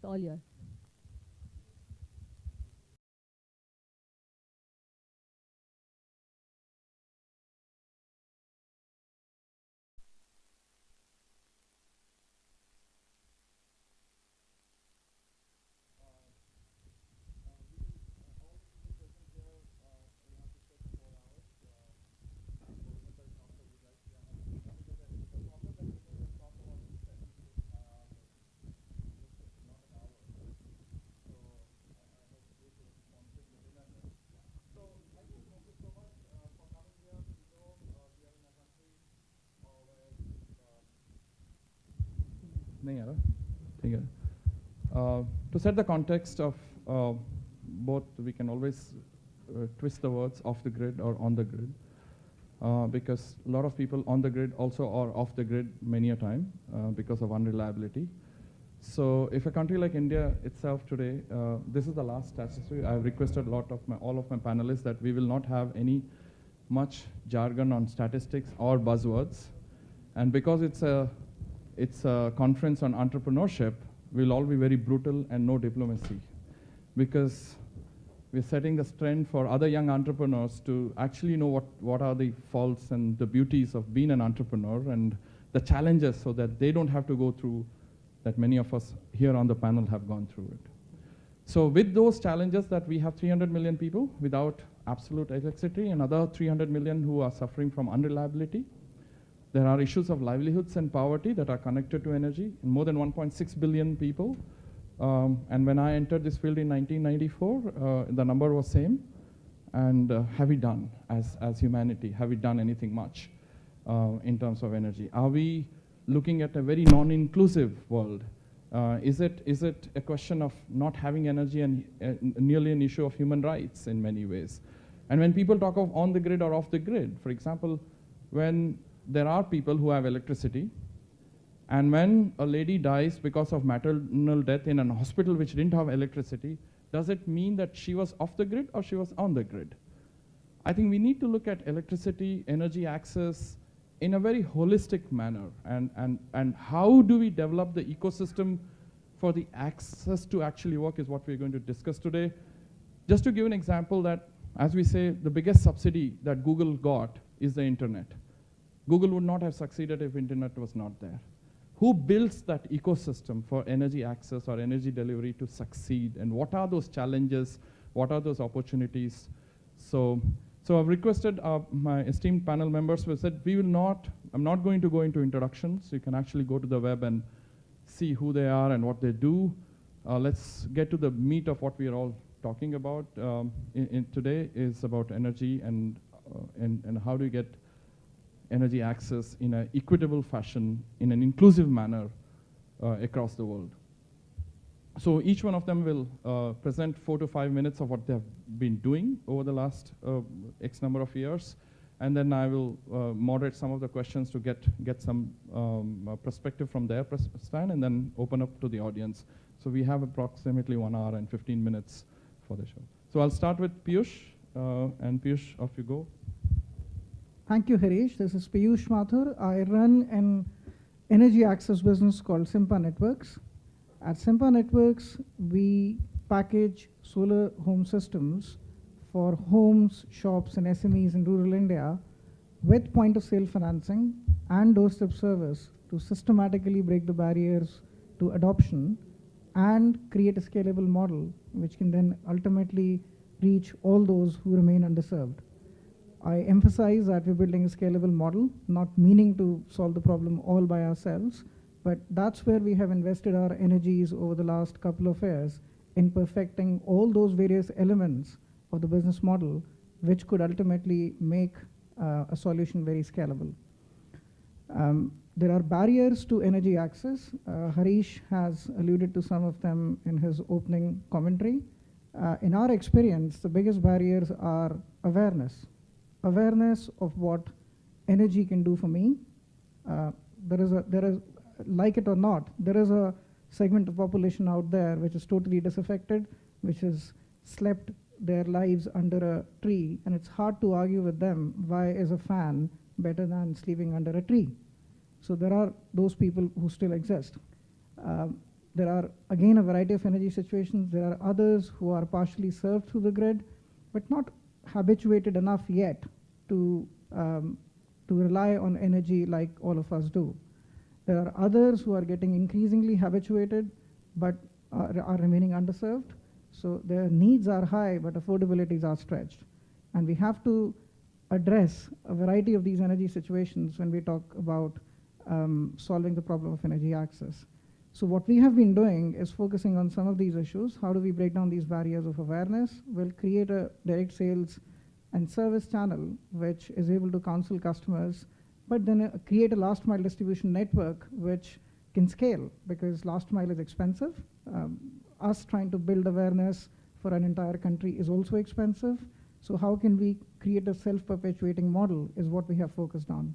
all yours. नहीं आ रहा ठीक है to set the context of both we can always twist the words off the grid or on the grid because a lot of people on the grid also are off the grid many a time because of unreliability. So if a country like India itself today, this is the last statistic. I've requested all of my panelists that we will not have any much jargon on statistics or buzzwords, and because it's a conference on entrepreneurship, we'll all be very brutal and no diplomacy, because we're setting the trend for other young entrepreneurs to actually know what are the faults and the beauties of being an entrepreneur and the challenges, so that they don't have to go through that many of us here on the panel have gone through it. So with those challenges that we have 300 million people without absolute electricity, and another 300 million who are suffering from unreliability. There are issues of livelihoods and poverty that are connected to energy in more than 1.6 billion people. And when I entered this field in 1994, the number was same. And have we done, as humanity, have we done anything much in terms of energy? Are we looking at a very non-inclusive world? Is it a question of not having energy and nearly an issue of human rights in many ways? And when people talk of on the grid or off the grid, for example, when there are people who have electricity, and when a lady dies because of maternal death in an hospital which didn't have electricity, does it mean that she was off the grid or she was on the grid? I think we need to look at electricity, energy access in a very holistic manner, and how do we develop the ecosystem for the access to actually work is what we're going to discuss today. Just to give an example that, as we say, the biggest subsidy that Google got is the internet. Google would not have succeeded if internet was not there. Who builds that ecosystem for energy access or energy delivery to succeed? And what are those challenges? What are those opportunities? So I've requested my esteemed panel members who said, I'm not going to go into introductions. You can actually go to the web and see who they are and what they do. Let's get to the meat of what we are all talking about today is about energy and how do you get energy access in an equitable fashion, in an inclusive manner across the world. So each one of them will present 4 to 5 minutes of what they have been doing over the last X number of years. And then I will moderate some of the questions to get some perspective from their stand, and then open up to the audience. So we have approximately 1 hour and 15 minutes for the show. So I'll start with Piyush, and Piyush, off you go. Thank you, Harish. This is Piyush Mathur. I run an energy access business called Simpa Networks. At Simpa Networks, we package solar home systems for homes, shops, and SMEs in rural India with point-of-sale financing and doorstep service to systematically break the barriers to adoption and create a scalable model which can then ultimately reach all those who remain underserved. I emphasize that we're building a scalable model, not meaning to solve the problem all by ourselves, but that's where we have invested our energies over the last couple of years in perfecting all those various elements of the business model, which could ultimately make a solution very scalable. There are barriers to energy access. Harish has alluded to some of them in his opening commentary. In our experience, the biggest barriers are awareness. Awareness of what energy can do for me. There is, like it or not, there is a segment of population out there which is totally disaffected, which has slept their lives under a tree, and it's hard to argue with them why is a fan better than sleeping under a tree. So there are those people who still exist. There are, again, a variety of energy situations. There are others who are partially served through the grid, but not habituated enough yet to rely on energy like all of us do. There are others who are getting increasingly habituated, but are remaining underserved. So their needs are high, but affordabilities are stretched. And we have to address a variety of these energy situations when we talk about solving the problem of energy access. So what we have been doing is focusing on some of these issues. How do we break down these barriers of awareness? We'll create a direct sales and service channel which is able to counsel customers, but then create a last mile distribution network which can scale, because last mile is expensive. Us trying to build awareness for an entire country is also expensive. So how can we create a self-perpetuating model is what we have focused on.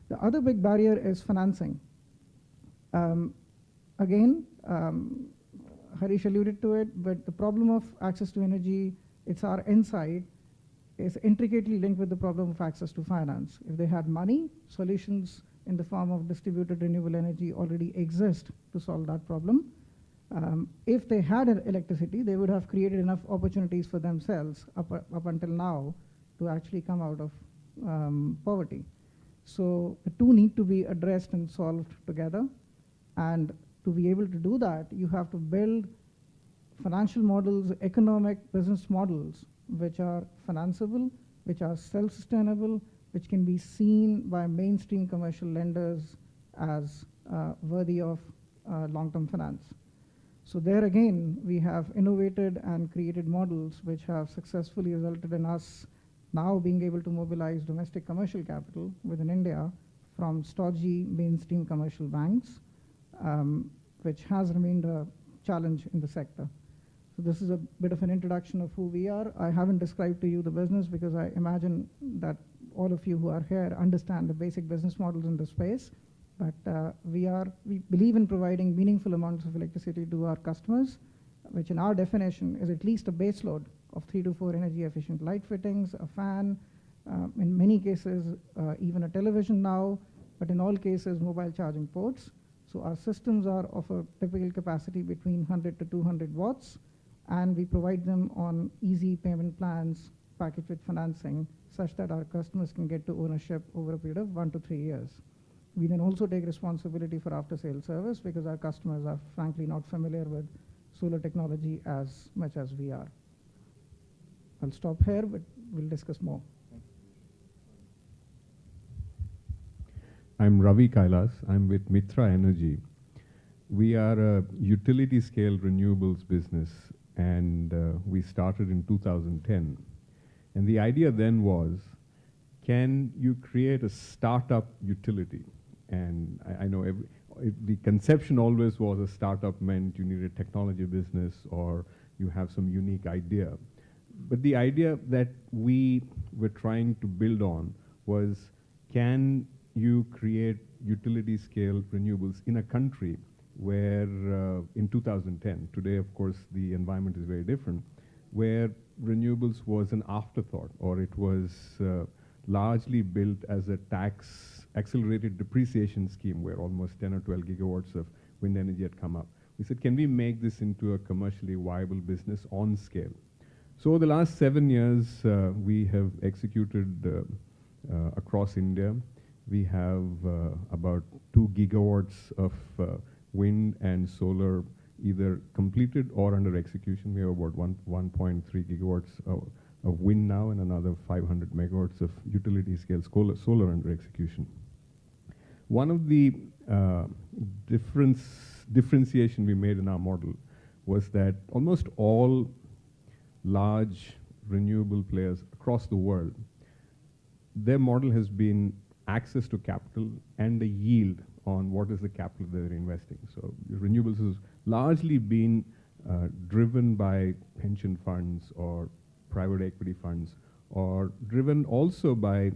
The other big barrier is financing. Again, Harish alluded to it, but the problem of access to energy, it's our insight, is intricately linked with the problem of access to finance. If they had money, solutions in the form of distributed renewable energy already exist to solve that problem. If they had electricity, they would have created enough opportunities for themselves up until now to actually come out of poverty. So the two need to be addressed and solved together. And to be able to do that, you have to build financial models, economic business models, which are financeable, which are self-sustainable, which can be seen by mainstream commercial lenders as worthy of long-term finance. So there again, we have innovated and created models which have successfully resulted in us now being able to mobilize domestic commercial capital within India from stodgy mainstream commercial banks, which has remained a challenge in the sector. So this is a bit of an introduction of who we are. I haven't described to you the business because I imagine that all of you who are here understand the basic business models in this space. But we believe in providing meaningful amounts of electricity to our customers, which in our definition is at least a base load of 3 to 4 energy efficient light fittings, a fan, in many cases even a television now, but in all cases mobile charging ports. So our systems are of a typical capacity between 100 to 200 watts, and we provide them on easy payment plans packaged with financing such that our customers can get to ownership over a period of 1 to 3 years. We then also take responsibility for after-sale service because our customers are frankly not familiar with solar technology as much as we are. I'll stop here, but we'll discuss more. I'm Ravi Kailas. I'm with Mytrah Energy. We are a utility-scale renewables business, and we started in 2010. And the idea then was, can you create a startup utility? And I know the conception always was a startup meant you need a technology business or you have some unique idea. But the idea that we were trying to build on was, can you create utility scale renewables in a country where in 2010, today of course the environment is very different, where renewables was an afterthought, or it was largely built as a tax accelerated depreciation scheme where almost 10 or 12 gigawatts of wind energy had come up. We said, can we make this into a commercially viable business on scale? So the last 7 years, we have executed across India. We have about 2 gigawatts of wind and solar either completed or under execution. We have about 1.3 gigawatts of wind now and another 500 megawatts of utility scale solar under execution. One of the differentiation we made in our model was that almost all large renewable players across the world, their model has been access to capital and the yield on what is the capital they're investing. So renewables has largely been driven by pension funds or private equity funds, or driven also by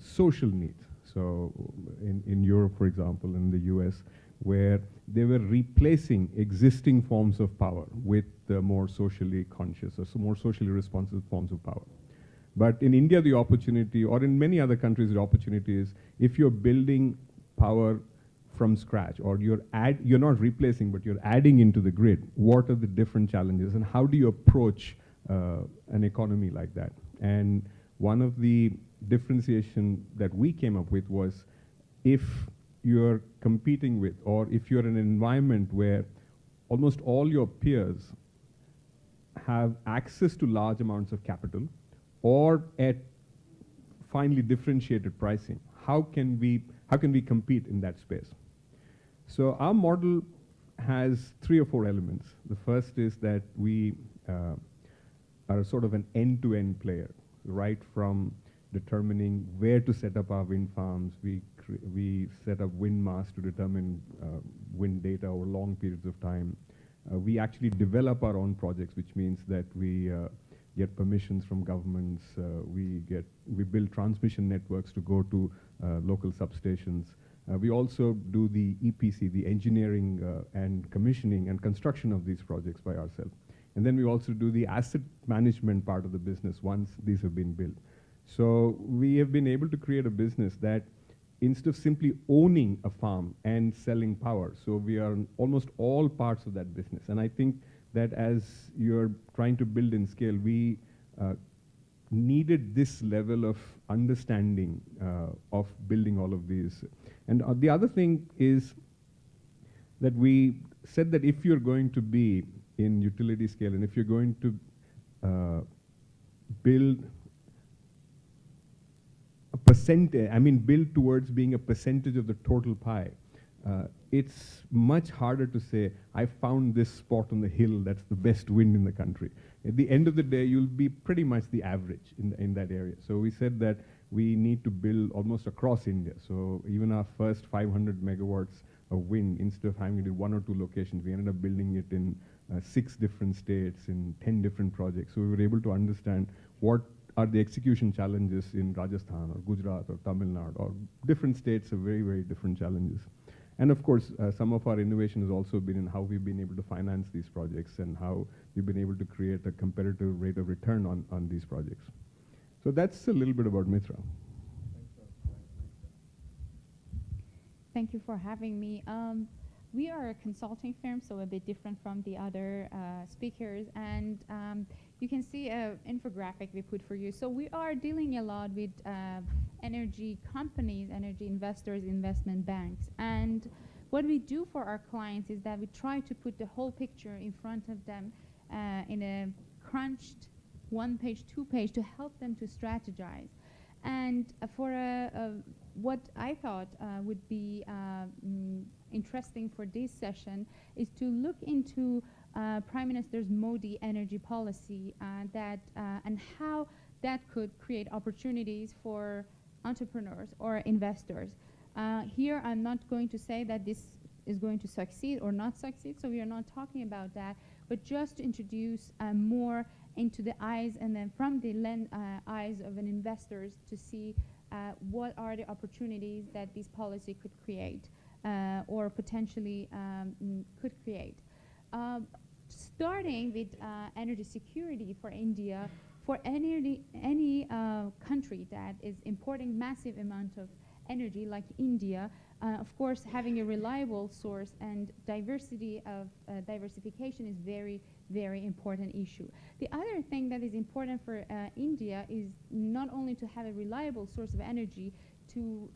social needs. So in Europe, for example, in the US, where they were replacing existing forms of power with more socially conscious or more socially responsive forms of power. But in India, the opportunity, or in many other countries, the opportunity is if you're building power from scratch, or you're not replacing, but you're adding into the grid, what are the different challenges, and how do you approach an economy like that? And one of the differentiation that we came up with was, if you're competing with, or if you're in an environment where almost all your peers have access to large amounts of capital, or at finely differentiated pricing, how can we compete in that space? So our model has 3 or 4 elements. The first is that we are sort of an end-to-end player, right from determining where to set up our wind farms. We set up wind masts to determine wind data over long periods of time. We actually develop our own projects, which means that we get permissions from governments. We build transmission networks to go to local substations. We also do the EPC, the engineering and commissioning and construction of these projects by ourselves. And then we also do the asset management part of the business once these have been built. So we have been able to create a business that, instead of simply owning a farm and selling power, so we are in almost all parts of that business. And I think that as you're trying to build in scale, we needed this level of understanding of building all of these. And the other thing is that we said that if you're going to be in utility scale, and if you're going to build a percentage, build towards being a percentage of the total pie, it's much harder to say, I found this spot on the hill that's the best wind in the country. At the end of the day, you'll be pretty much the average in that area. So we said that we need to build almost across India. So even our first 500 megawatts of wind, instead of having it in 1 or 2 locations, we ended up building it in 6 different states, in 10 different projects. So we were able to understand what are the execution challenges in Rajasthan or Gujarat or Tamil Nadu, or different states have very, very different challenges. And of course, some of our innovation has also been in how we've been able to finance these projects and how we've been able to create a competitive rate of return on these projects. So that's a little bit about Mytrah. Thank you for having me. We are a consulting firm, so a bit different from the other speakers, and you can see an infographic we put for you. So we are dealing a lot with energy companies, energy investors, investment banks, and what we do for our clients is that we try to put the whole picture in front of them in a crunched 1-page, 2-page to help them to strategize. And for what I thought would be interesting for this session is to look into Prime Minister Modi's energy policy and how that could create opportunities for entrepreneurs or investors. Here I'm not going to say that this is going to succeed or not succeed, so we are not talking about that, but just to introduce more into the eyes and then from the eyes of an investors to see what are the opportunities that this policy could create or potentially could create. Starting with energy security for India, for any country that is importing massive amount of energy like India, of course having a reliable source and diversity of diversification is very, very important issue. The other thing that is important for India is not only to have a reliable source of energy to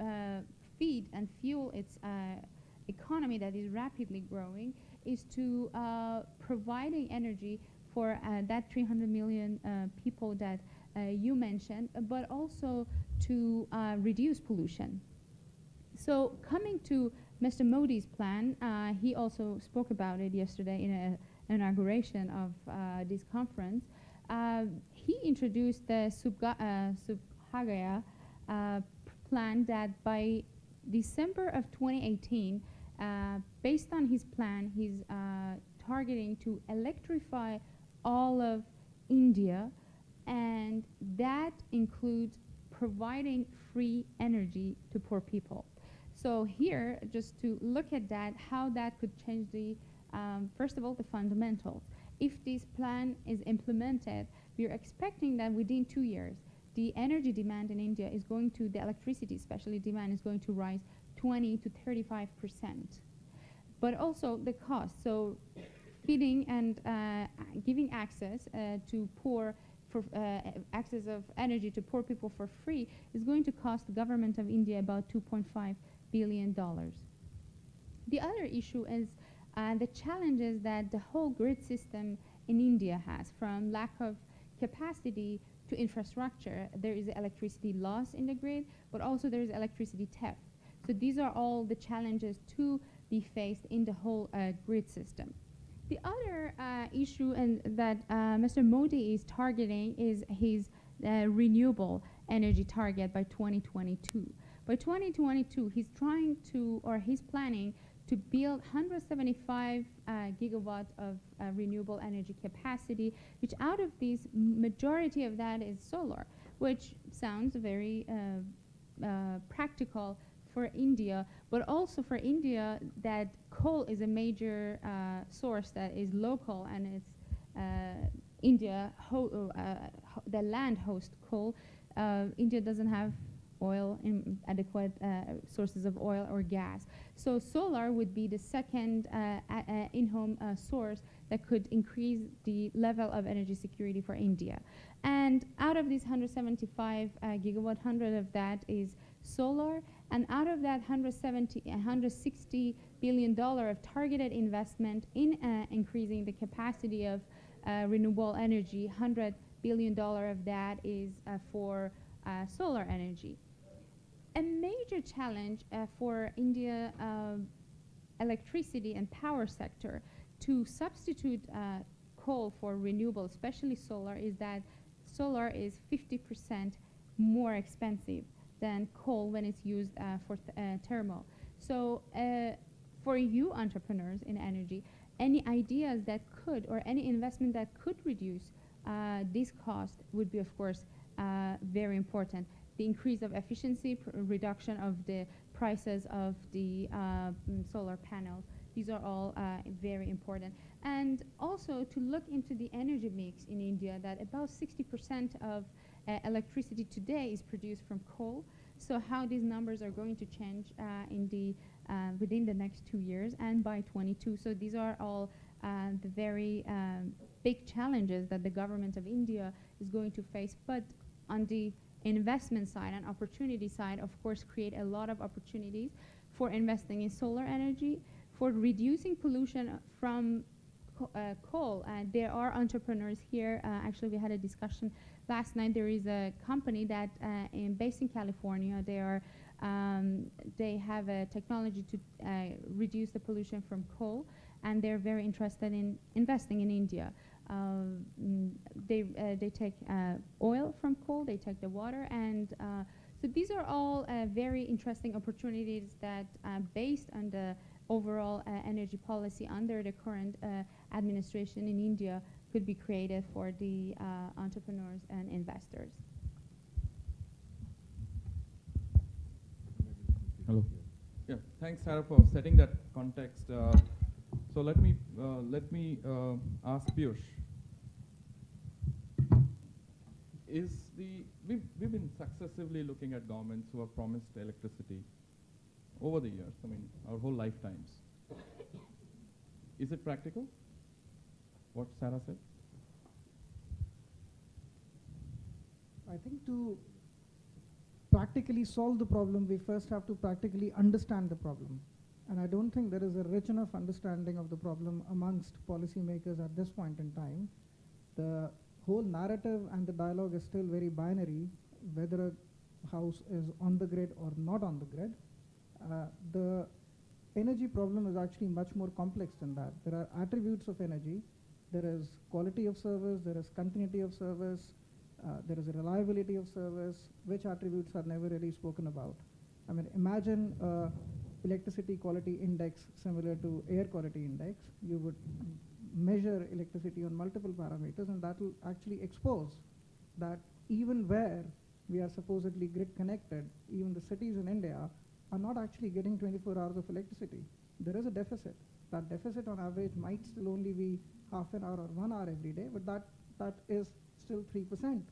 feed and fuel its economy that is rapidly growing, is to providing energy for that 300 million people that you mentioned, but also to reduce pollution. So coming to Mr. Modi's plan, he also spoke about it yesterday in an inauguration of this conference. He introduced the Subhagaya plan that by December of 2018, based on his plan, he's targeting to electrify all of India, and that includes providing free energy to poor people. So here, just to look at that, how that could change the, first of all, the fundamentals. If this plan is implemented, we are expecting that within 2 years, the energy demand in India is going to, the electricity especially demand is going to rise 20 to 35%. But also the cost, so feeding and giving access to poor, for access of energy to poor people for free is going to cost the government of India about $2.5 billion. The other issue is the challenges that the whole grid system in India has, from lack of capacity to infrastructure. There is electricity loss in the grid, but also there is electricity theft. So these are all the challenges to be faced in the whole grid system. The other issue that Mr. Modi is targeting is his renewable energy target by 2022. By 2022, he's trying to, or he's planning to build 175 gigawatts of renewable energy capacity, which out of these, majority of that is solar, which sounds very practical for India, but also for India that coal is a major source that is local, and it's India, the land hosts coal. India doesn't have oil, adequate sources of oil or gas. So solar would be the second in-home source that could increase the level of energy security for India. And out of these 175 gigawatt, 100 of that is solar, and out of that $160 billion of targeted investment in increasing the capacity of renewable energy, $100 billion of that is for solar energy. A major challenge for India electricity and power sector to substitute coal for renewable, especially solar, is that solar is 50% more expensive than coal when it's used for thermal. So for you entrepreneurs in energy, any ideas that could, or any investment that could reduce this cost would be, of course, very important. The increase of efficiency, reduction of the prices of the solar panels, these are all very important. And also to look into the energy mix in India, that about 60% of electricity today is produced from coal. So how these numbers are going to change in the within the next 2 years and by 22. So these are all the very big challenges that the government of India is going to face. But on the investment side and opportunity side, of course, create a lot of opportunities for investing in solar energy, for reducing pollution from coal. There are entrepreneurs here. Actually, we had a discussion last night. There is a company that based in California. They have a technology to reduce the pollution from coal, and they're very interested in investing in India. They take oil from coal, they take the water, and so these are all very interesting opportunities that based on the overall energy policy under the current administration in India could be created for the entrepreneurs and investors. Hello. Yeah, thanks, Sarah, for setting that context. So let me ask Piyush. We've been successively looking at governments who have promised electricity over the years. I mean, our whole lifetimes. Is it practical? What Sarah said? I think to practically solve the problem, we first have to practically understand the problem. And I don't think there is a rich enough understanding of the problem amongst policymakers at this point in time. The whole narrative and the dialogue is still very binary, whether a house is on the grid or not on the grid. The energy problem is actually much more complex than that. There are attributes of energy. There is quality of service, there is continuity of service, there is a reliability of service, which attributes are never really spoken about. I mean, imagine electricity quality index similar to air quality index. You would measure electricity on multiple parameters, and that will actually expose that even where we are supposedly grid connected, even the cities in India are not actually getting 24 hours of electricity. There is a deficit. That deficit on average might still only be half an hour or 1 hour every day, but that is still 3%.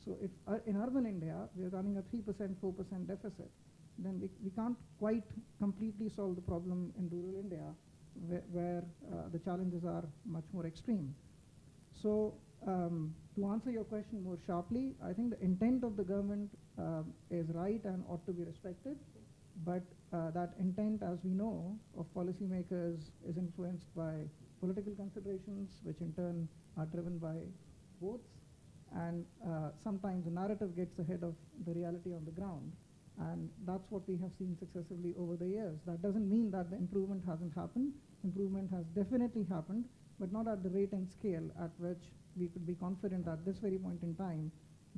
So if in urban India, we're running a 3%, 4% deficit, then we can't quite completely solve the problem in rural India where the challenges are much more extreme. So to answer your question more sharply, I think the intent of the government is right and ought to be respected, but that intent, as we know, of policymakers is influenced by political considerations, which in turn are driven by votes, and sometimes the narrative gets ahead of the reality on the ground, and that's what we have seen successively over the years. That doesn't mean that the improvement hasn't happened. Improvement has definitely happened, but not at the rate and scale at which we could be confident at this very point in time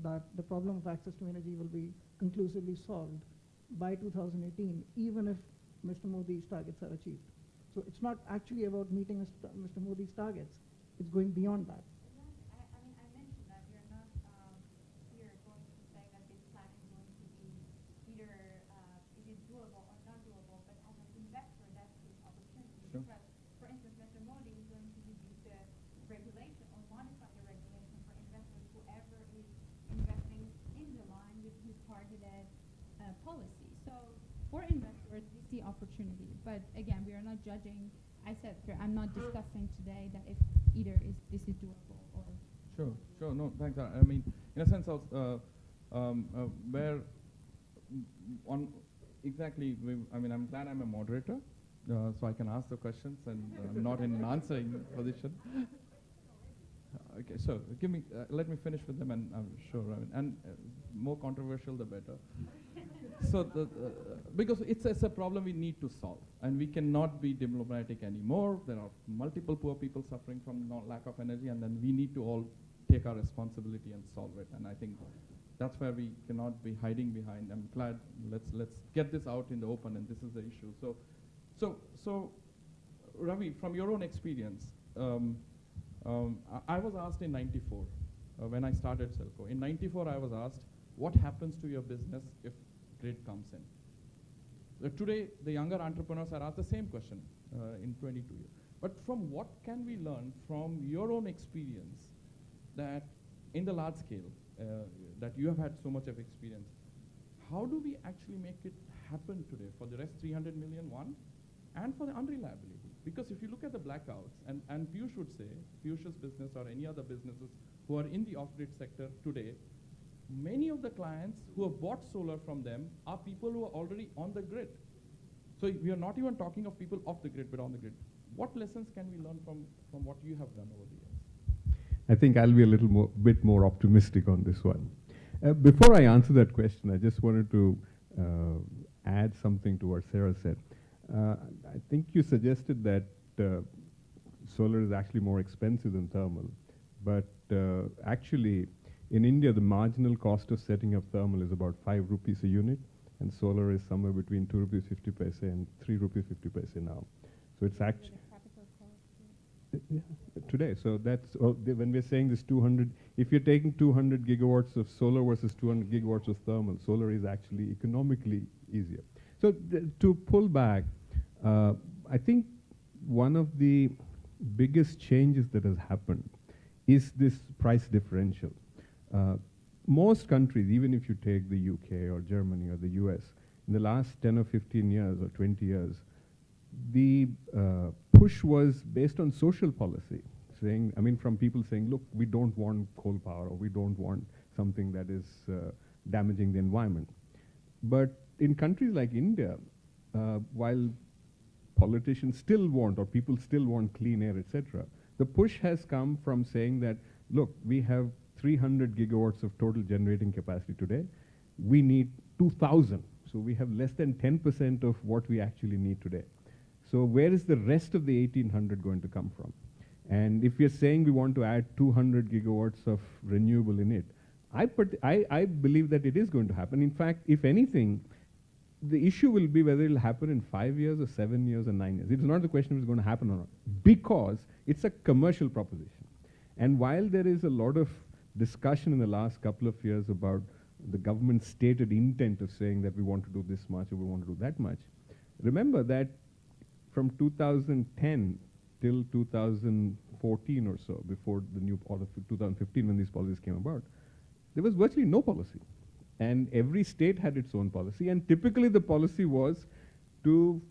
that the problem of access to energy will be conclusively solved by 2018, even if Mr. Modi's targets are achieved. So it's not actually about meeting Mr. Modi's targets. It's going beyond that. I mean, I mentioned that we are not here going to say that this plan is going to be either it is doable or not doable, but as an investor, that's his opportunity. Sure. Because, for instance, Mr. Modi is going to reduce the regulation or modify the regulation for investors, whoever is investing in the line with his targeted policy. So for investors, we see opportunity. But again, we are not judging. I said I'm not discussing today that if either this is doable or. Sure. No, thanks. I mean, in a sense, where on exactly. I mean, I'm glad I'm a moderator, so I can ask the questions and I'm not in an answering position. Okay, so give me. Let me finish with them, and I'm sure. I mean, and more controversial, the better. So, because it's a problem we need to solve, and we cannot be diplomatic anymore. There are multiple poor people suffering from lack of energy, and then we need to all take our responsibility and solve it. And I think that's where we cannot be hiding behind. I'm glad let's get this out in the open, and this is the issue. So, Ravi, from your own experience, I was asked in '94 when I started Selco. In '94, I was asked, what happens to your business if grid comes in? Today, the younger entrepreneurs are asked the same question in 22 years. But from what can we learn from your own experience that in the large scale, that you have had so much of experience, how do we actually make it happen today for the rest 300 million, one, and for the unreliability? Because if you look at the blackouts, and Piyush would say, Piyush's business or any other businesses who are in the off-grid sector today, many of the clients who have bought solar from them are people who are already on the grid. So we are not even talking of people off the grid, but on the grid. What lessons can we learn from what you have done over the years? I think I'll be a bit more optimistic on this one. Before I answer that question, I just wanted to add something to what Sarah said. I think you suggested that solar is actually more expensive than thermal, but actually in India the marginal cost of setting up thermal is about 5 rupees a unit, and solar is somewhere between 2 rupees 50 paise and 3 rupees 50 paise now. So it's actually today. So that's when we're saying this 200. If you're taking 200 gigawatts of solar versus 200 gigawatts of thermal, solar is actually economically easier. So to pull back, I think one of the biggest changes that has happened is this price differential. Most countries, even if you take the UK or Germany or the US, in the last 10 or 15 years or 20 years, the push was based on social policy, from people saying, look, we don't want coal power, or we don't want something that is damaging the environment. But in countries like India, while politicians still want, or people still want clean air, etc., the push has come from saying that, look, we have 300 gigawatts of total generating capacity today. We need 2,000. So we have less than 10% of what we actually need today. So where is the rest of the 1,800 going to come from? And if you're saying we want to add 200 gigawatts of renewable in it, I believe that it is going to happen. In fact, if anything, the issue will be whether it will happen in 5 years or 7 years or 9 years. It's not the question if it's going to happen or not, because it's a commercial proposition. And while there is a lot of discussion in the last couple of years about the government's stated intent of saying that we want to do this much or we want to do that much, remember that from 2010 till 2014 or so, before the new policy, 2015 when these policies came about, there was virtually no policy. And every state had its own policy. And typically the policy was to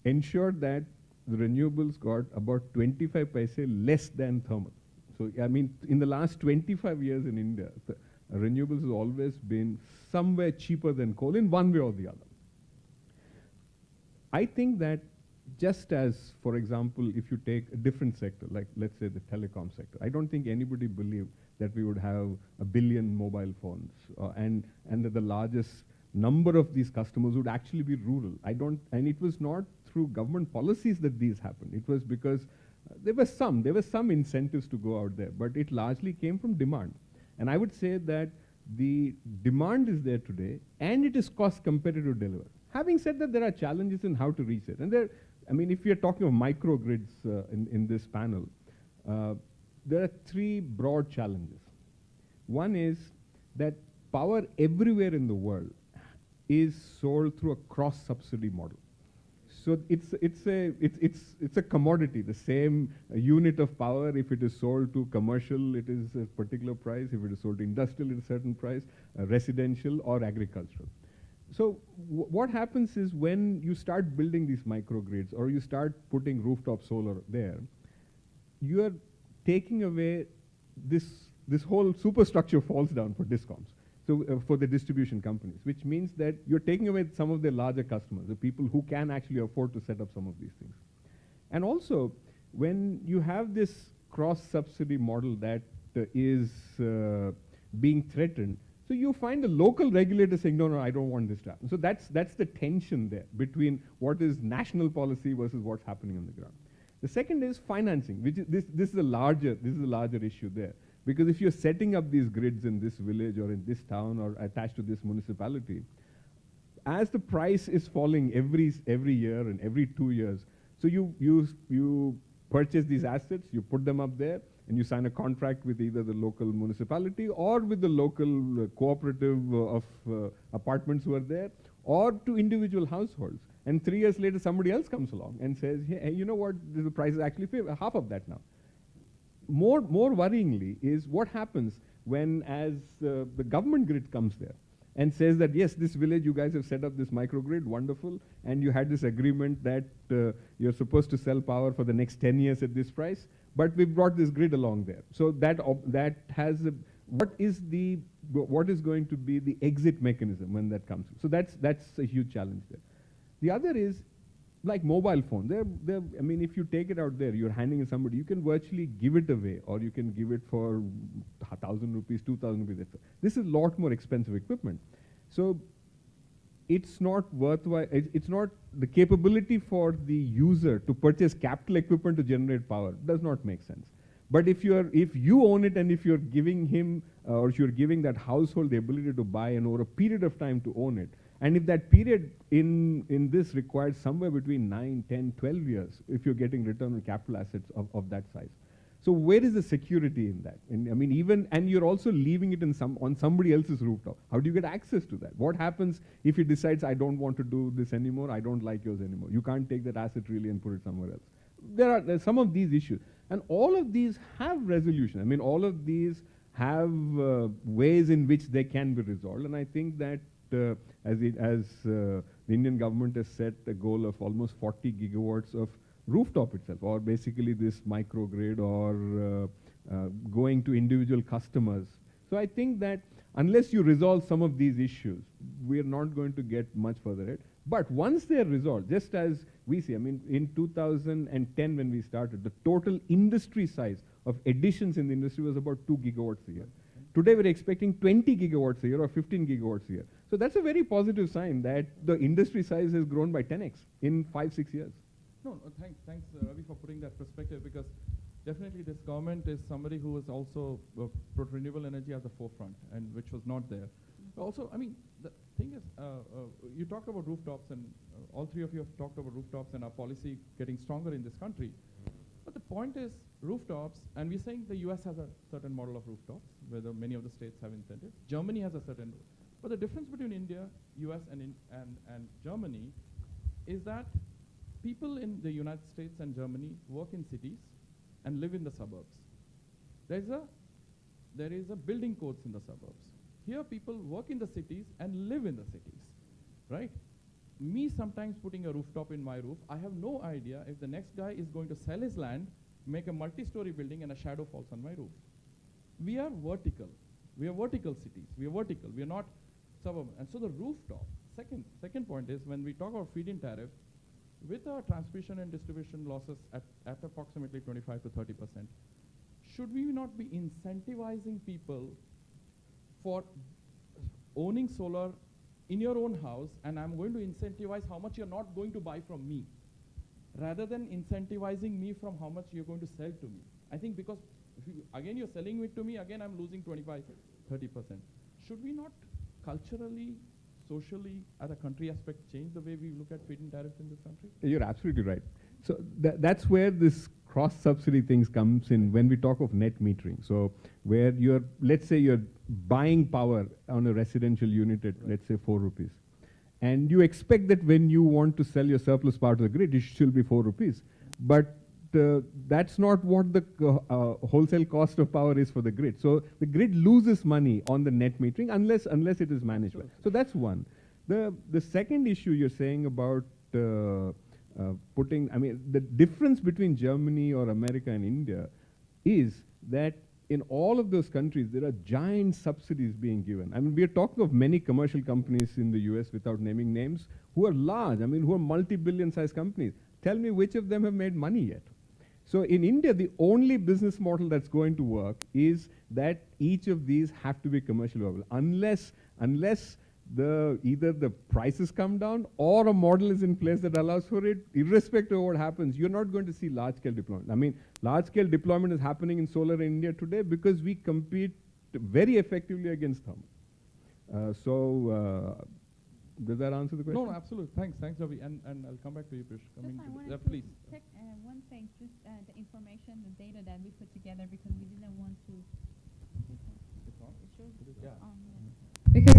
ensure that the renewables got about 25 paise less than thermal. So, I mean, in the last 25 years in India, the renewables has always been somewhere cheaper than coal in one way or the other. I think that just as, for example, if you take a different sector, like let's say the telecom sector, I don't think anybody believed that we would have 1 billion mobile phones and that the largest number of these customers would actually be rural. And it was not through government policies that these happened. It was because there were some incentives to go out there, but it largely came from demand. And I would say that the demand is there today, and it is cost competitive to deliver. Having said that, there are challenges in how to reach it. And I mean, if we are talking of microgrids in this panel, there are 3 broad challenges. One is that power everywhere in the world is sold through a cross-subsidy model. So it's a commodity. The same unit of power, if it is sold to commercial, it is a particular price. If it is sold to industrial, it's a certain price, residential or agricultural. So what happens is when you start building these microgrids or you start putting rooftop solar there, you are taking away this whole superstructure falls down for discoms. So for the distribution companies, which means that you're taking away some of their larger customers, the people who can actually afford to set up some of these things. And also, when you have this cross-subsidy model that is being threatened, so you find the local regulators saying, no, I don't want this to happen. So that's the tension there between what is national policy versus what's happening on the ground. The second is financing, which is this is a larger issue there. Because if you're setting up these grids in this village or in this town or attached to this municipality, as the price is falling every year and every 2 years, so you purchase these assets, you put them up there, and you sign a contract with either the local municipality or with the local cooperative of apartments who are there, or to individual households. And 3 years later, somebody else comes along and says, hey, you know what, the price is actually half of that now. More worryingly is what happens when the government grid comes there and says that, yes, this village, you guys have set up this microgrid, wonderful, and you had this agreement that you're supposed to sell power for the next 10 years at this price, but we brought this grid along there. So that has what is going to be the exit mechanism when that comes? So that's a huge challenge there. The other is like mobile phone. I mean, if you take it out there, you're handing it somebody, you can virtually give it away, or you can give it for 1,000 rupees, 2,000 rupees. This is a lot more expensive equipment. So it's not worthwhile. It's not the capability for the user to purchase capital equipment to generate power does not make sense. But if you own it, and if you're giving him or you're giving that household the ability to buy and over a period of time to own it, and if that period in this requires somewhere between 9, 10, 12 years, if you're getting return on capital assets of that size. So where is the security in that? And I mean, and you're also leaving it on somebody else's rooftop. How do you get access to that? What happens if he decides, I don't want to do this anymore, I don't like yours anymore? You can't take that asset really and put it somewhere else. There's some of these issues. And all of these have resolution. I mean, all of these have ways in which they can be resolved. And I think that as the Indian government has set a goal of almost 40 gigawatts of rooftop itself, or basically this microgrid, or going to individual customers. So I think that unless you resolve some of these issues, we are not going to get much further ahead. But once they are resolved, just as we see, I mean, in 2010 when we started, the total industry size of additions in the industry was about 2 gigawatts a year. Today we're expecting 20 gigawatts a year or 15 gigawatts a year. So that's a very positive sign that the industry size has grown by 10x in 5-6 years. No, thanks Ravi, for putting that perspective, because definitely this government is somebody who has also put renewable energy at the forefront, and which was not there. Also, I mean, the thing is, you talked about rooftops, and all three of you have talked about rooftops and our policy getting stronger in this country. But the point is, rooftops, and we're saying the US has a certain model of rooftops, where many of the states have incentives. Germany has a certain, but the difference between India, US, and Germany is that people in the United States and Germany work in cities and live in the suburbs. There is a building codes in the suburbs. Here people work in the cities and live in the cities, right? Me sometimes putting a rooftop in my roof, I have no idea if the next guy is going to sell his land, make a multi-story building and a shadow falls on my roof. We are vertical. We are vertical cities. We are vertical. We are not suburban. And so the rooftop, second point is when we talk about feed-in tariff, with our transmission and distribution losses at approximately 25 to 30%, should we not be incentivizing people for owning solar in your own house, and I'm going to incentivize how much you're not going to buy from me, rather than incentivizing me from how much you're going to sell to me? I think because if again you're selling it to me, again I'm losing 25, 30%. Should we not culturally, socially, at a country aspect, change the way we look at feed-in tariffs in this country? You're absolutely right. So that's where this cross-subsidy things comes in when we talk of net metering. So where you're, let's say you're buying power on a residential unit at, let's say, 4 rupees. And you expect that when you want to sell your surplus power to the grid, it should still be 4 rupees. But that's not what the wholesale cost of power is for the grid. So the grid loses money on the net metering unless it is managed well. So that's one. The second issue you're saying about putting, I mean, the difference between Germany or America and India is that in all of those countries, there are giant subsidies being given. I mean, we are talking of many commercial companies in the US, without naming names, who are large, I mean, who are multi-billion size companies. Tell me which of them have made money yet. So in India, the only business model that's going to work is that each of these have to be commercially viable. Unless either the prices come down or a model is in place that allows for it, irrespective of what happens, you're not going to see large-scale deployment. I mean, large-scale deployment is happening in solar in India today because we compete very effectively against thermal. Does that answer the question? No, absolutely. Thanks, Ravi. And I'll come back to you, Pish. Just I wanted to please. check one thing, just the information, the data that we put together, because we didn't want to. It's on? It shows It is, yeah. on, because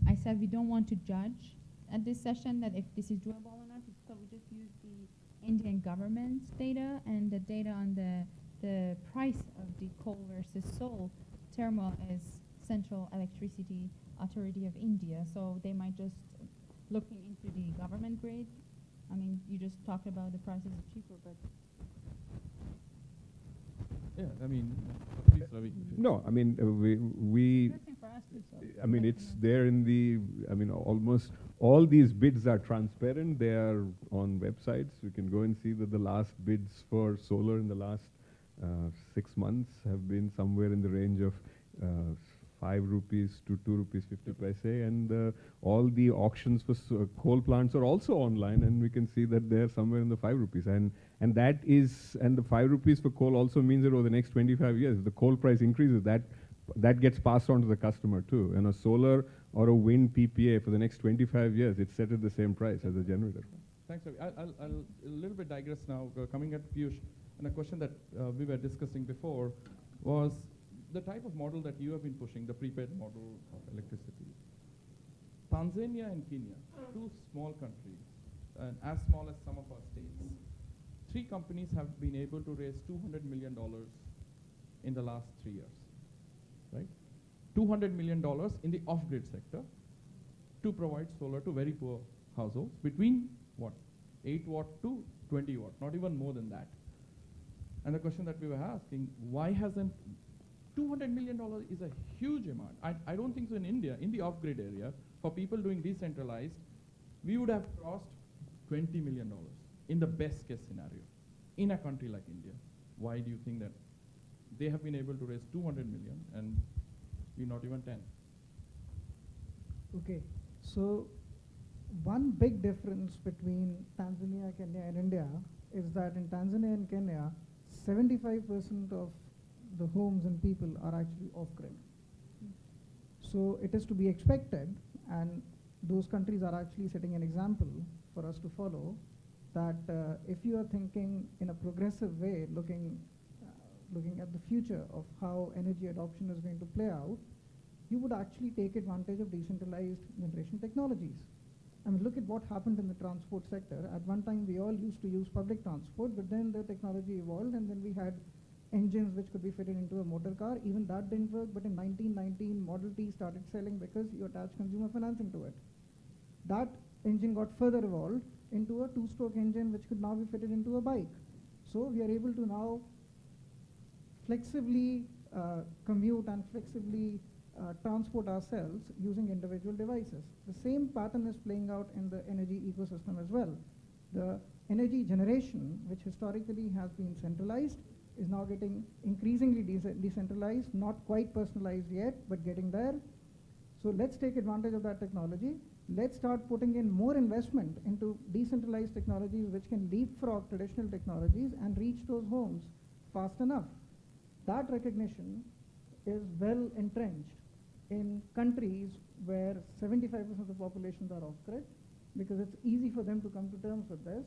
I said we don't want to judge at this session that if this is doable or not, so we just use the Indian government's data and the data on the price of the coal versus solar. Thermal is Central Electricity Authority of India, so they might just looking into the government grid. I mean, you just talked about the prices are cheaper, but Yeah, I mean, please, Ravi. No, I mean, we interesting for us too. So I mean, let it's them know. there in the, I mean, almost all these bids are transparent. They are on websites. You can go and see that the last bids for solar in the last 6 months have been somewhere in the range of 5 rupees to 2 rupees 50 paise, and all the auctions for coal plants are also online, and we can see that they're somewhere in the 5 rupees. And that is, and the 5 rupees for coal also means that over the next 25 years, if the coal price increases, that gets passed on to the customer too. And a solar or a wind PPA for the next 25 years, it's set at the same price as a generator. Thanks, Ravi. I'll a little bit digress now, coming at Piyush, and a question that we were discussing before was the type of model that you have been pushing, the prepaid model of electricity. Tanzania and Kenya, 2 small countries, and as small as some of our states. 3 companies have been able to raise $200 million in the last 3 years, right? $200 million in the off-grid sector to provide solar to very poor households between what, 8 watt to 20 watt, not even more than that. And the question that we were asking, why hasn't $200 million is a huge amount. I don't think so in India, in the off-grid area, for people doing decentralized, we would have crossed $20 million in the best case scenario in a country like India. Why do you think that they have been able to raise 200 million and we not even 10? Okay, so one big difference between Tanzania, Kenya, and India is that in Tanzania and Kenya, 75% of the homes and people are actually off-grid. So it is to be expected, and those countries are actually setting an example for us to follow, that if you are thinking in a progressive way, looking at the future of how energy adoption is going to play out, you would actually take advantage of decentralized generation technologies. I mean, look at what happened in the transport sector. At one time, we all used to use public transport, but then the technology evolved, and then we had engines which could be fitted into a motor car. Even that didn't work, but in 1919, Model T started selling because you attached consumer financing to it. That engine got further evolved into a two-stroke engine which could now be fitted into a bike. So we are able to now flexibly commute and flexibly transport ourselves using individual devices. The same pattern is playing out in the energy ecosystem as well. The energy generation, which historically has been centralized, is now getting increasingly decentralized, not quite personalized yet, but getting there. So let's take advantage of that technology. Let's start putting in more investment into decentralized technologies which can leapfrog traditional technologies and reach those homes fast enough. That recognition is well entrenched in countries where 75% of the populations are off-grid, because it's easy for them to come to terms with this.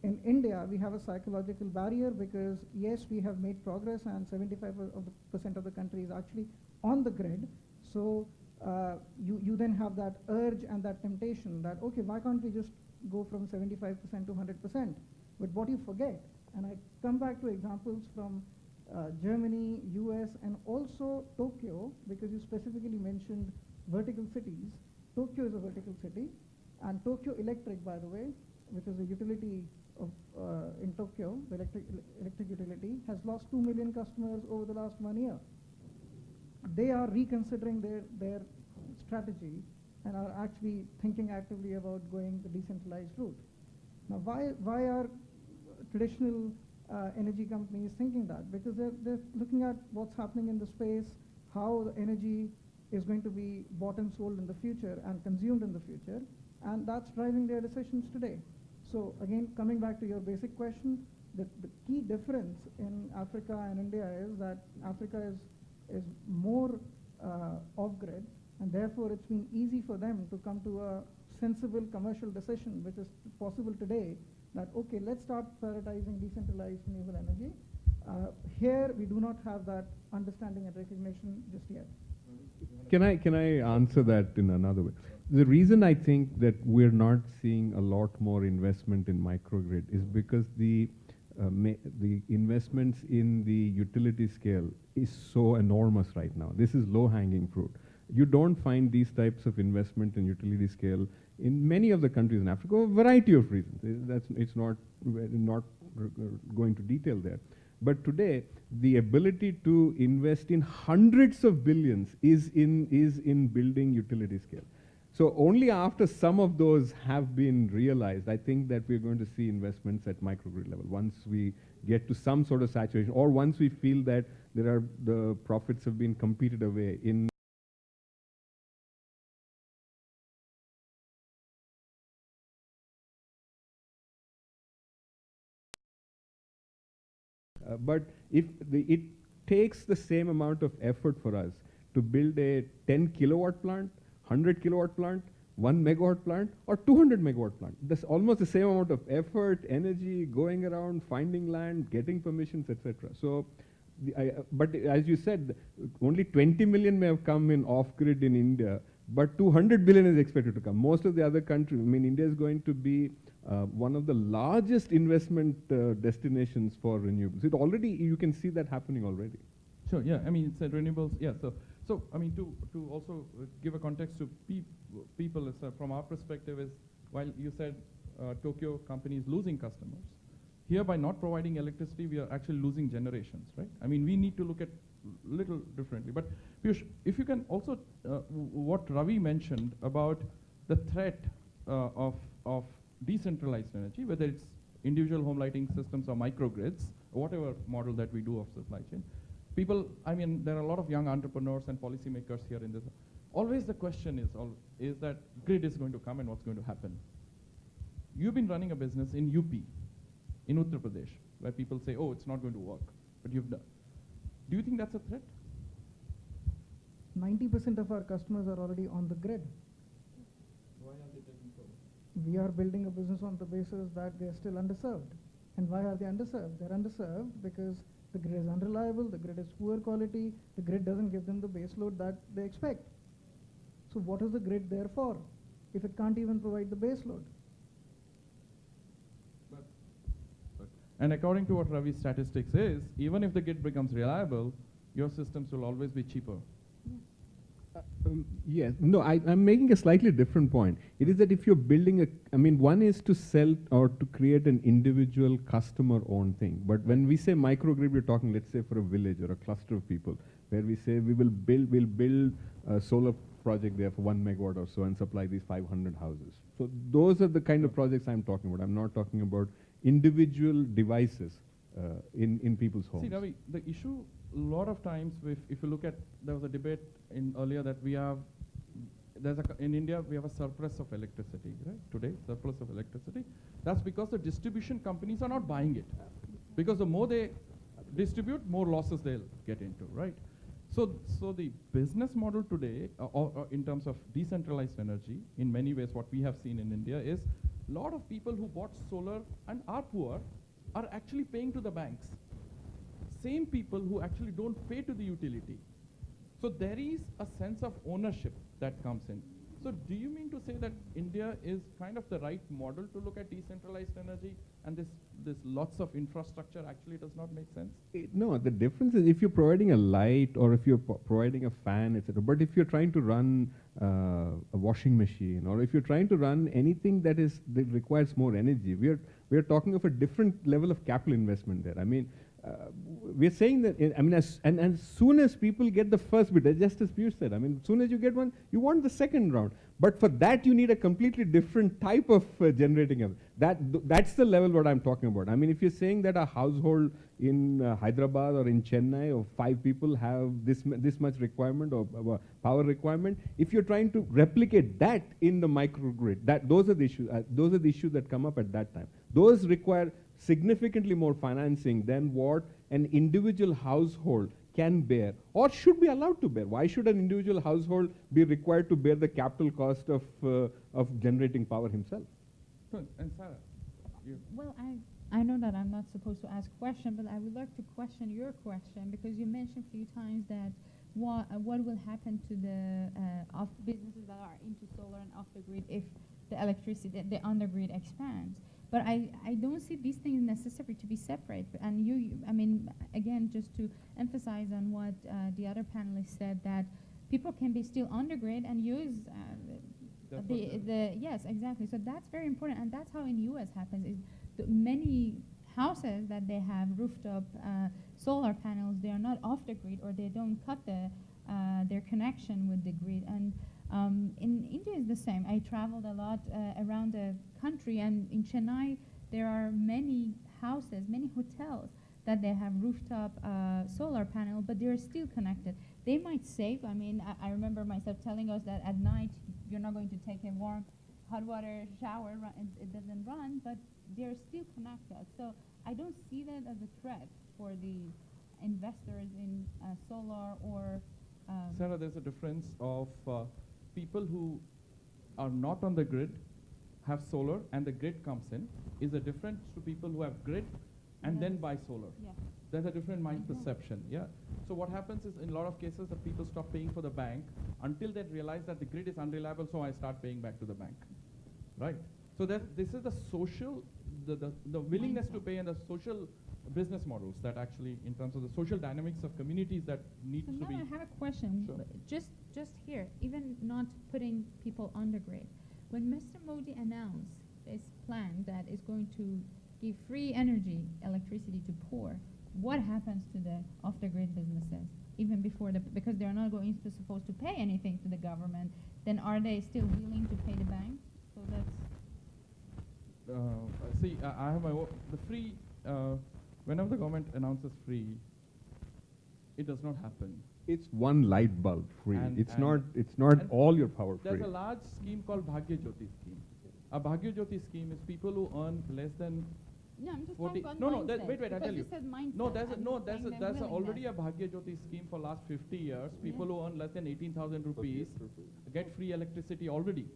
In India, we have a psychological barrier because, yes, we have made progress and 75% of the country is actually on the grid. So you then have that urge and that temptation that, okay, why can't we just go from 75% to 100%? But what you forget, and I come back to examples from Germany, US, and also Tokyo, because you specifically mentioned vertical cities. Tokyo is a vertical city, and Tokyo Electric, by the way, which is a utility of, in Tokyo, the electric utility, has lost 2 million customers over the last 1 year. They are reconsidering their strategy and are actually thinking actively about going the decentralized route. Now, why are traditional energy companies thinking that? Because they're looking at what's happening in the space, how the energy is going to be bought and sold in the future and consumed in the future, and that's driving their decisions today. So again, coming back to your basic question, the key difference in Africa and India is that Africa is more off-grid, and therefore it's been easy for them to come to a sensible commercial decision, which is possible today, that, okay, let's start prioritizing decentralized renewable energy. Here, we do not have that understanding and recognition just yet. Can I answer that in another way? The reason I think that we're not seeing a lot more investment in microgrid is because the investments in the utility scale is so enormous right now. This is low-hanging fruit. You don't find these types of investment in utility scale in many of the countries in Africa for a variety of reasons. It's not going to detail there. But today, the ability to invest in hundreds of billions is in building utility scale. So only after some of those have been realized, I think that we're going to see investments at microgrid level. Once we get to some sort of saturation, or once we feel that the profits have been competed away in but if it takes the same amount of effort for us to build a 10 kilowatt plant, 100 kilowatt plant, 1 megawatt plant, or 200 megawatt plant. That's almost the same amount of effort, energy, going around, finding land, getting permissions, etc. So, but as you said, only 20 million may have come in off-grid in India, but 200 billion is expected to come. Most of the other countries, I mean, India is going to be one of the largest investment destinations for renewables. It already, you can see that happening already. Sure, yeah, I mean, it's renewables, yeah, so I mean, to also give a context to people, from our perspective is, while you said Tokyo companies losing customers, here by not providing electricity, we are actually losing generations, right? I mean, we need to look at little differently. But Piyush, if you can also, what Ravi mentioned about the threat of decentralized energy, whether it's individual home lighting systems or microgrids, or whatever model that we do of supply chain. People, I mean, there are a lot of young entrepreneurs and policymakers here in this. Always the question is that grid is going to come and what's going to happen. You've been running a business in UP, in Uttar Pradesh, where people say, oh, it's not going to work, but you've done. Do you think that's a threat? 90% of our customers are already on the grid. Why are they taking so? We are building a business on the basis that they're still underserved. And why are they underserved? They're underserved because the grid is unreliable, the grid is poor quality, the grid doesn't give them the base load that they expect. So what is the grid there for if it can't even provide the base load? But And according to what Ravi's statistics is, even if the grid becomes reliable, your systems will always be cheaper. Yes. No, I'm making a slightly different point. It is that if you're building one is to sell or to create an individual customer-owned thing. But when we say microgrid, we're talking, let's say, for a village or a cluster of people, where we say we'll build a solar project there for 1 megawatt or so and supply these 500 houses. So those are the kind of projects I'm talking about. I'm not talking about individual devices in people's homes. See, Ravi, the issue a lot of times, if you look at, there was a debate earlier that in India we have a surplus of electricity, right? Today, surplus of electricity. That's because the distribution companies are not buying it. Because the more they distribute, more losses they'll get into, right? So the business model today, or in terms of decentralized energy, in many ways what we have seen in India is a lot of people who bought solar and are poor are actually paying to the banks. Same people who actually don't pay to the utility. So there is a sense of ownership that comes in. So do you mean to say that India is kind of the right model to look at decentralized energy, and this lots of infrastructure actually does not make sense? No, the difference is if you're providing a light or if you're providing a fan, etc. But if you're trying to run a washing machine, or if you're trying to run anything that requires more energy, we're talking of a different level of capital investment there. I mean, we're saying that, as soon as people get the first bit, just as Piyush said, as soon as you get one, you want the second round. But for that, you need a completely different type of generating. That's the level what I'm talking about. If you're saying that a household in Hyderabad or in Chennai of 5 people have this much requirement or power requirement, if you're trying to replicate that in the microgrid, those are the issues. Those are the issues that come up at that time. Those require significantly more financing than what an individual household can bear or should be allowed to bear. Why should an individual household be required to bear the capital cost of generating power himself? And Sarah, you. Well, I know that I'm not supposed to ask a question, but I would like to question your question, because you mentioned a few times that what will happen to the businesses that are into solar and off the grid if the electricity, the undergrid expands. But I don't see these things necessary to be separate. And again, just to emphasize on what the other panelists said, that people can be still undergrid and use yes, exactly. So that's very important, and that's how in U.S. happens. Is many houses that they have rooftop solar panels, they are not off the grid, or they don't cut their connection with the grid. And in India is the same. I traveled a lot around the country, and in Chennai there are many houses, many hotels that they have rooftop solar panel, but they're still connected. They might save. I remember myself telling us that at night you're not going to take a warm hot water shower, it doesn't run, but they're still connected. So I don't see that as a threat for the investors in solar or Sarah, there's a difference of people who are not on the grid, have solar, and the grid comes in, is a difference to people who have grid and then buy solar. Yeah. There's a different mind perception, yeah. So what happens is, in a lot of cases, the people stop paying for the bank until they realize that the grid is unreliable, so I start paying back to the bank, right? So this is the social, the willingness to pay, and the social business models that actually, in terms of the social dynamics of communities, that needs to be. I have a question. Sure. Just here, even not putting people on the grid. When Mr. Modi announced this plan that is going to give free electricity to poor, what happens to the off-the-grid businesses? Even before because they're not supposed to pay anything to the government, then are they still willing to pay the bank? So that's. See, I have the free. Whenever the government announces free, it does not happen. It's one light bulb free. And It's not all your power free. There's a large scheme called Bhagya Jyoti scheme. A Bhagya Jyoti scheme is people who earn less than. No, I'm just 40. talking about mindset. Wait, I tell you. Said mindset. No, there's willingness. already a Bhagya Jyoti scheme for last 50 years. People who earn less than 18,000 rupees get free electricity already,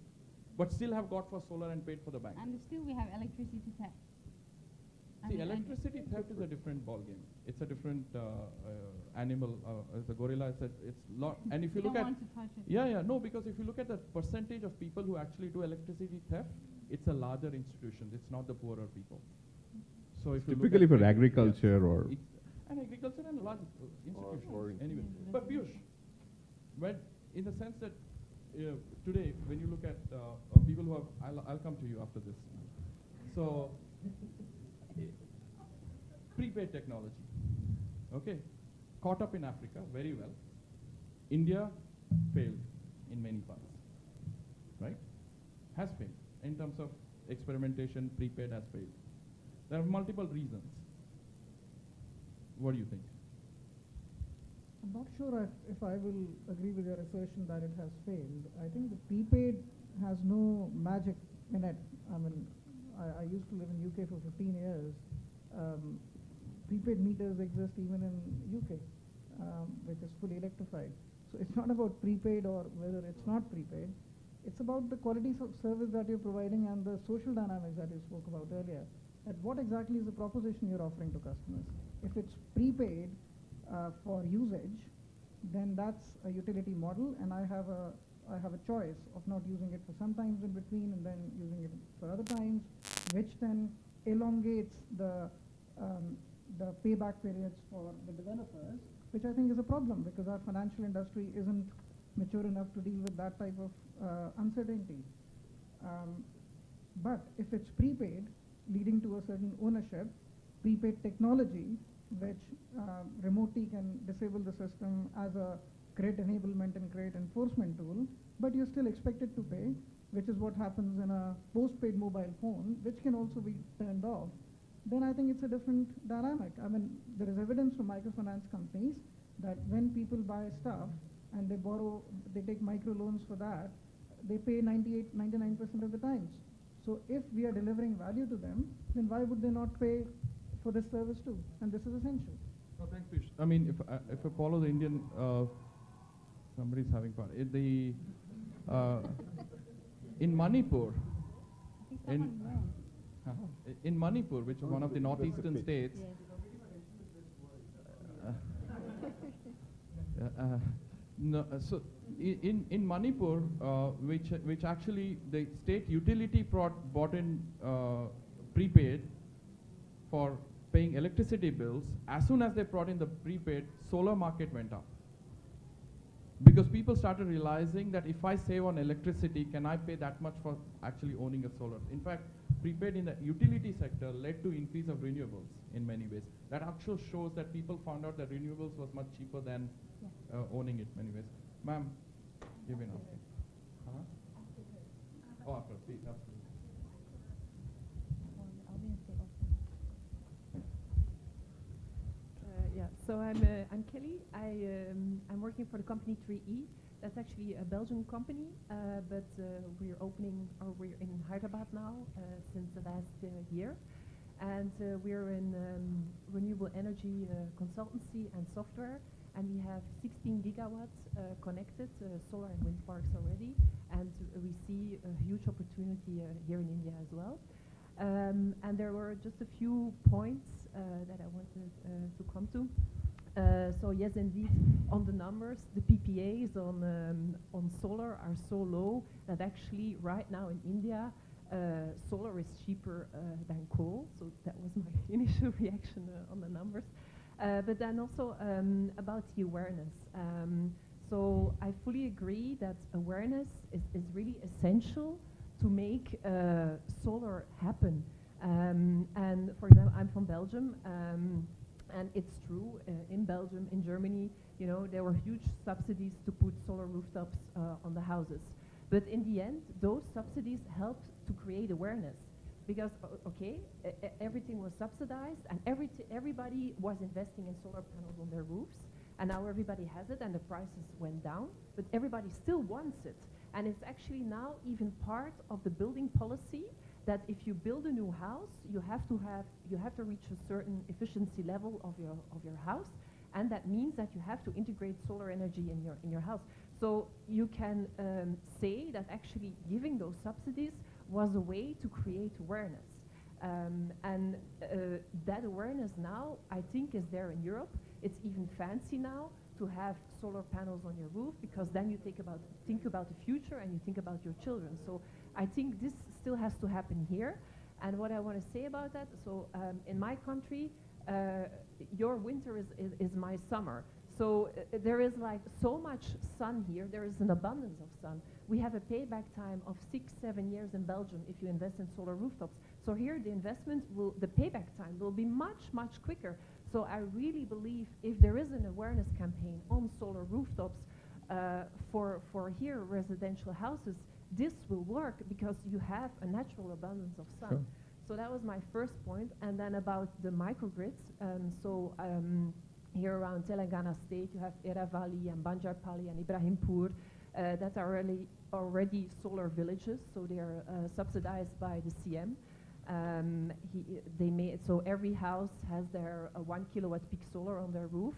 but still have got for solar and paid for the bank. And still we have electricity theft. See, electricity theft is a different ballgame. It's a different animal. As the gorilla said, it's lot. And if you look at, because if you look at the percentage of people who actually do electricity theft, it's a larger institution. It's not the poorer people. So if you look Typically at for agriculture or and agriculture and a lot of institutions. or Anyway, but Piyush, when in the sense that today when you look at people who have, I'll come to you after this. So prepaid technology, okay, caught up in Africa very well. India failed in many parts, right? Has failed in terms of experimentation. Prepaid has failed. There are multiple reasons. What do you think? I'm not sure if I will agree with your assertion that it has failed. I think the prepaid has no magic in it. I mean, I used to live in UK for 15 years. Prepaid meters exist even in UK, which is fully electrified. So it's not about prepaid or whether it's not prepaid. It's about the quality of service that you're providing and the social dynamics that you spoke about earlier. At what exactly is the proposition you're offering to customers? If it's prepaid for usage, then that's a utility model, and I have a choice of not using it for some times in between and then using it for other times, which then elongates the payback periods for the developers, which I think is a problem because our financial industry isn't mature enough to deal with that type of uncertainty. But if it's prepaid, leading to a certain ownership, prepaid technology, which remotely can disable the system as a great enablement and great enforcement tool, but you're still expected to pay, which is what happens in a postpaid mobile phone, which can also be turned off, then I think it's a different dynamic. I mean, there is evidence from microfinance companies that when people buy stuff and they take microloans for that, they pay 99% of the times. So if we are delivering value to them, then why would they not pay for this service too? And this is essential. No, thanks, Piyush. I mean, if I follow the Indian, somebody's having fun. In Manipur, in Manipur, which is one of the northeastern states, so in Manipur, which actually the state utility bought in prepaid for paying electricity bills. As soon as they brought in the prepaid, solar market went up. Because people started realizing that if I save on electricity, can I pay that much for actually owning a solar? In fact, prepaid in the utility sector led to increase of renewables in many ways. That actually shows that people found out that renewables was much cheaper than owning it in many ways. Ma'am, give me an update. Oh, after, please, absolutely. Yeah, so I'm Kelly. I'm working for the company 3E. That's actually a Belgian company, but we're in Hyderabad now since the last year, and we're in renewable energy consultancy and software, and we have 16 gigawatts connected solar and wind parks already, and we see a huge opportunity here in India as well. And there were just a few points that I wanted to come to. So yes, indeed, on the numbers, the PPAs on solar are so low that actually right now in India, solar is cheaper than coal. So that was my initial reaction on the numbers. But then also about the awareness. So I fully agree that awareness is really essential to make solar happen. And for example, I'm from Belgium, and it's true, in Belgium, in Germany, you know, there were huge subsidies to put solar rooftops on the houses. But in the end, those subsidies helped to create awareness. Because, everything was subsidized, and everybody was investing in solar panels on their roofs, and now everybody has it, and the prices went down, but everybody still wants it. And it's actually now even part of the building policy that if you build a new house, you have to reach a certain efficiency level of your house, and that means that you have to integrate solar energy in your house. So you can say that actually giving those subsidies was a way to create awareness, and that awareness now I think is there in Europe. It's even fancy now to have solar panels on your roof, because then you think about the future and you think about your children. So I think this still has to happen here. And what I want to say about that, so in my country, your winter is my summer. So there is like so much sun here. There is an abundance of sun. We have a payback time of 6-7 years in Belgium if you invest in solar rooftops. So here the the payback time will be much quicker. So I really believe if there is an awareness campaign on solar rooftops for here residential houses, this will work because you have a natural abundance of sun. Sure. So that was my first point. And then about the microgrids. Here around Telangana state, you have Era Valley and Banjarpalli and Ibrahimpur that are already solar villages, so they are subsidized by the CM. So every house has their 1 kilowatt peak solar on their roof,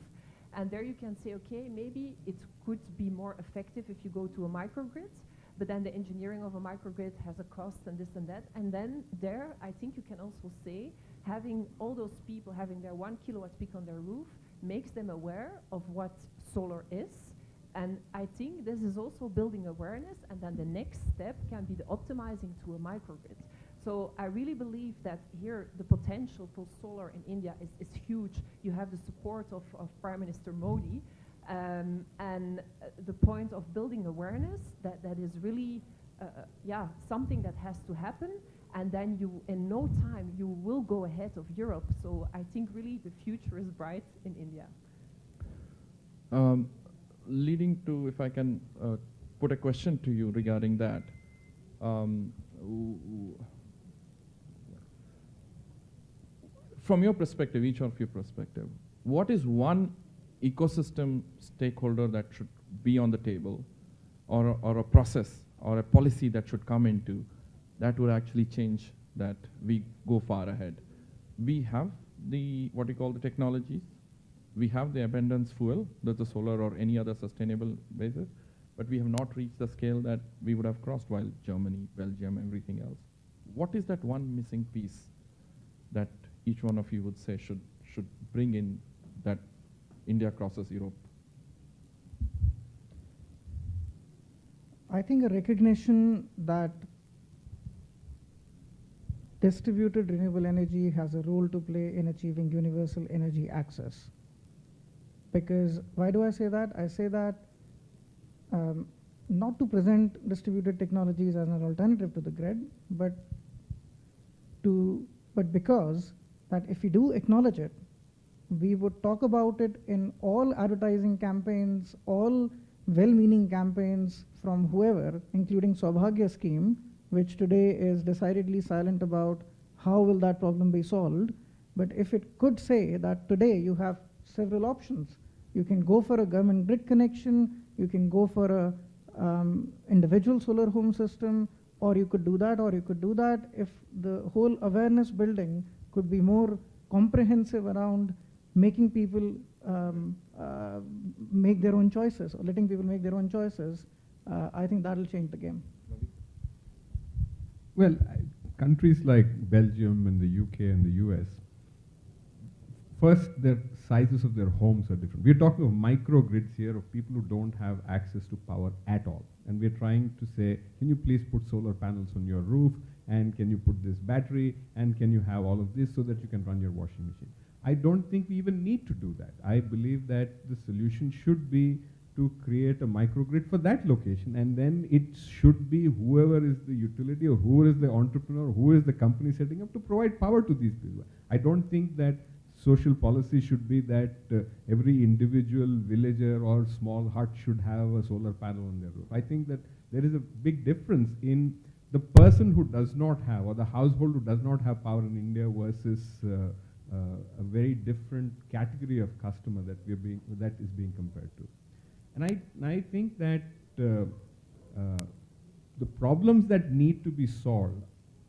and there you can say, okay, maybe it could be more effective if you go to a microgrid, but then the engineering of a microgrid has a cost and this and that, and then there I think you can also say having all those people having their 1 kilowatt peak on their roof makes them aware of what solar is. And I think this is also building awareness, and then the next step can be the optimizing to a microgrid. So I really believe that here the potential for solar in India is huge. You have the support of Prime Minister Modi, and the point of building awareness that is really something that has to happen. And then you, in no time, you will go ahead of Europe. So I think really the future is bright in India. Leading to, if I can put a question to you regarding that. From your perspective, each of your perspective, what is one ecosystem stakeholder that should be on the table, or a process or a policy that should come into that would actually change that we go far ahead? We have the, what you call the technologies. We have the abundance fuel, that's the solar or any other sustainable basis, but we have not reached the scale that we would have crossed while Germany, Belgium, everything else. What is that one missing piece that each one of you would say should bring in that India crosses Europe? I think a recognition that distributed renewable energy has a role to play in achieving universal energy access. Because why do I say that? I say that not to present distributed technologies as an alternative to the grid, but because that if we do acknowledge it, we would talk about it in all advertising campaigns, all well-meaning campaigns from whoever, including Saubhagya scheme, which today is decidedly silent about how will that problem be solved. But if it could say that today you have several options. You can go for a government grid connection, you can go for a individual solar home system, or you could do that, or you could do that. If the whole awareness building could be more comprehensive around making people make their own choices, or letting people make their own choices, I think that'll change the game. Well, countries like Belgium and the UK and the US, first, their sizes of their homes are different. We're talking of microgrids here of people who don't have access to power at all. And we're trying to say, can you please put solar panels on your roof? And can you put this battery? And can you have all of this so that you can run your washing machine? I don't think we even need to do that. I believe that the solution should be to create a microgrid for that location, and then it should be whoever is the utility or who is the entrepreneur, who is the company setting up to provide power to these people. I don't think that social policy should be that every individual villager or small hut should have a solar panel on their roof. I think that there is a big difference in the person who does not have, or the household who does not have power in India versus a very different category of customer that is being compared to. And I think that the problems that need to be solved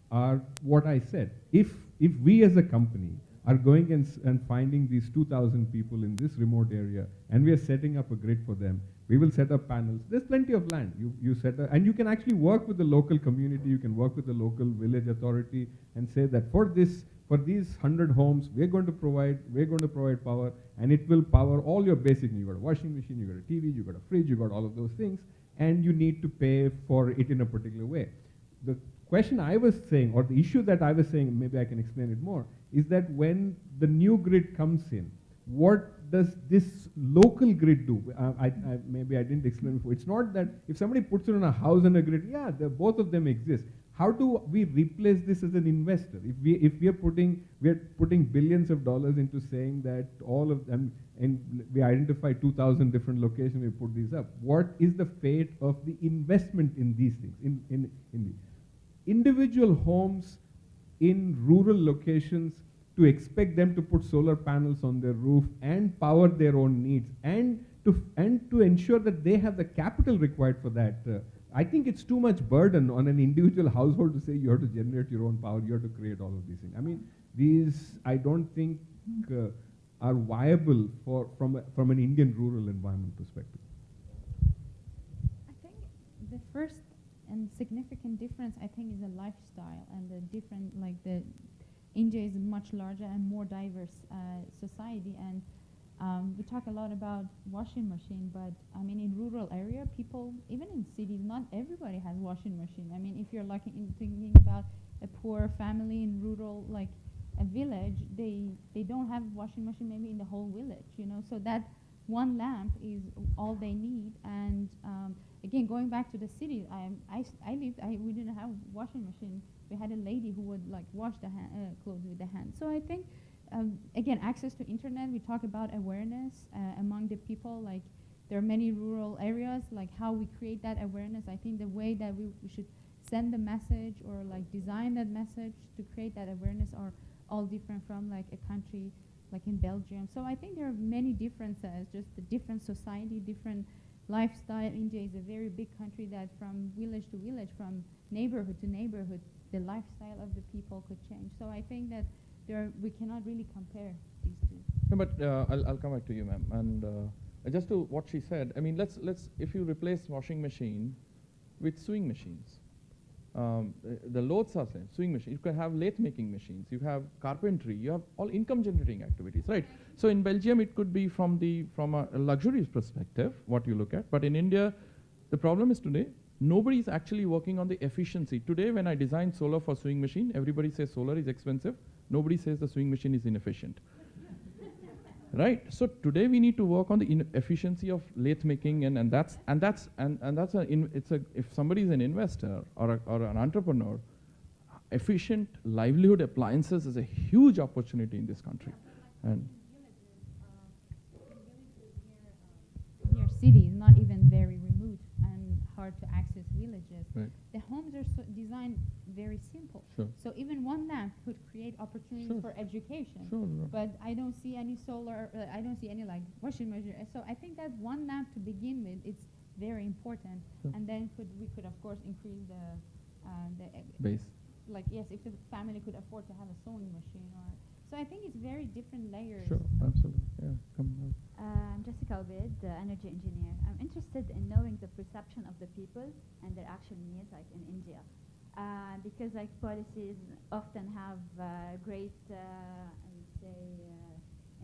are what I said. If we as a company are going and finding these 2,000 people in this remote area, and we are setting up a grid for them, we will set up panels. There's plenty of land. You set up, and you can actually work with the local community. You can work with the local village authority and say that for these 100 homes, we're going to provide power, and it will power all your basic needs. You got a washing machine, you got a TV, you got a fridge, you got all of those things, and you need to pay for it in a particular way. The question I was saying, or the issue that I was saying, maybe I can explain it more, is that when the new grid comes in, what does this local grid do? Maybe I didn't explain before. It's not that if somebody puts it on a house and a grid, yeah, both of them exist. How do we replace this as an investor? If we are putting billions of dollars into saying that all of them, and we identify 2,000 different locations, we put these up. What is the fate of the investment in these things? In the individual homes in rural locations, to expect them to put solar panels on their roof and power their own needs, and to ensure that they have the capital required for that. I think it's too much burden on an individual household to say you have to generate your own power, you have to create all of these things. I mean, these I don't think are viable from an Indian rural environment perspective. I think the first and significant difference, I think, is the lifestyle and the different, like India is a much larger and more diverse society, and we talk a lot about washing machine, but I mean in rural area, people, even in cities, not everybody has washing machine. I mean, if you're lucky in thinking about a poor family in rural, like a village, they don't have washing machine maybe in the whole village, you know. So that one lamp is all they need. And again, going back to the city, we didn't have washing machine. We had a lady who would like wash the clothes with the hand. So I think, again, access to internet, we talk about awareness among the people, like there are many rural areas, like how we create that awareness. I think the way that we should send the message or like design that message to create that awareness are all different from like a country like in Belgium. So I think there are many differences, just the different society, different lifestyle. India is a very big country that from village to village, from neighborhood to neighborhood, the lifestyle of the people could change. So I think that we cannot really compare these two. No, but I'll come back to you, ma'am. And just to what she said, I mean, let's if you replace washing machine with sewing machines, the loads are same. Sewing machine. You can have lathe making machines. You have carpentry. You have all income generating activities, right? So in Belgium, it could be from a luxury perspective what you look at. But in India, the problem is today nobody is actually working on the efficiency. Today, when I design solar for sewing machine, everybody says solar is expensive. Nobody says the sewing machine is inefficient. Right? So today we need to work on the efficiency of lathe making, and that's if somebody is an investor or an entrepreneur, efficient livelihood appliances is a huge opportunity in this country. And near cities, not even very remote and hard to access villages. right. The homes are designed very simple. Sure. So even one lamp could create opportunities Sure. for education. Sure. But I don't see any solar, I don't see any like washing machine. So I think that one lamp to begin with, it's very important. Sure. And then we could of course increase the Base. like yes, if the family could afford to have a sewing machine or. So I think it's very different layers. Sure. Absolutely. Yeah. Come on. I'm Jessica Obed, energy engineer. I'm interested in knowing the perception of the people and their actual needs, like in India. Because like policies often have great, I would say,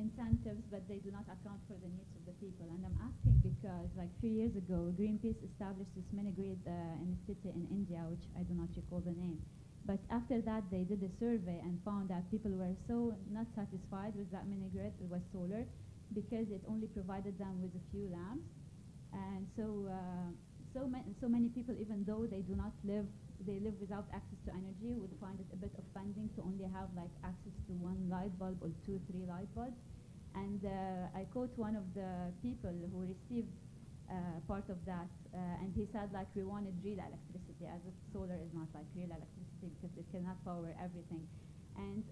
incentives, but they do not account for the needs of the people. And I'm asking because like 3 years ago, Greenpeace established this mini grid in a city in India, which I do not recall the name. But after that, they did a survey and found that people were so not satisfied with that mini grid, it was solar, because it only provided them with a few lamps. And so many people, even though they live without access to energy, would find it a bit offending to only have like access to one light bulb or 2, 3 light bulbs. And I quote one of the people who received part of that, and he said like we wanted real electricity, as if solar is not like real electricity because it cannot power everything. And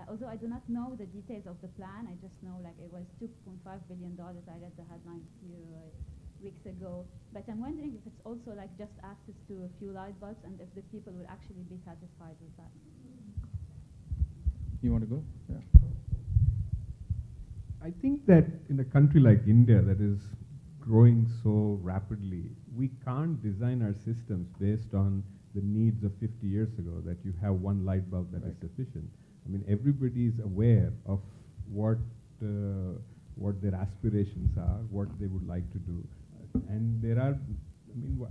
although I do not know the details of the plan, I just know like it was $2.5 billion. I read the headline a few weeks ago. But I'm wondering if it's also like just access to a few light bulbs, and if the people will actually be satisfied with that. You want to go? Yeah. I think that in a country like India that is growing so rapidly, we can't design our systems based on the needs of 50 years ago, that you have one light bulb that is sufficient. I mean, everybody is aware of what their aspirations are, what they would like to do. And there are, I mean,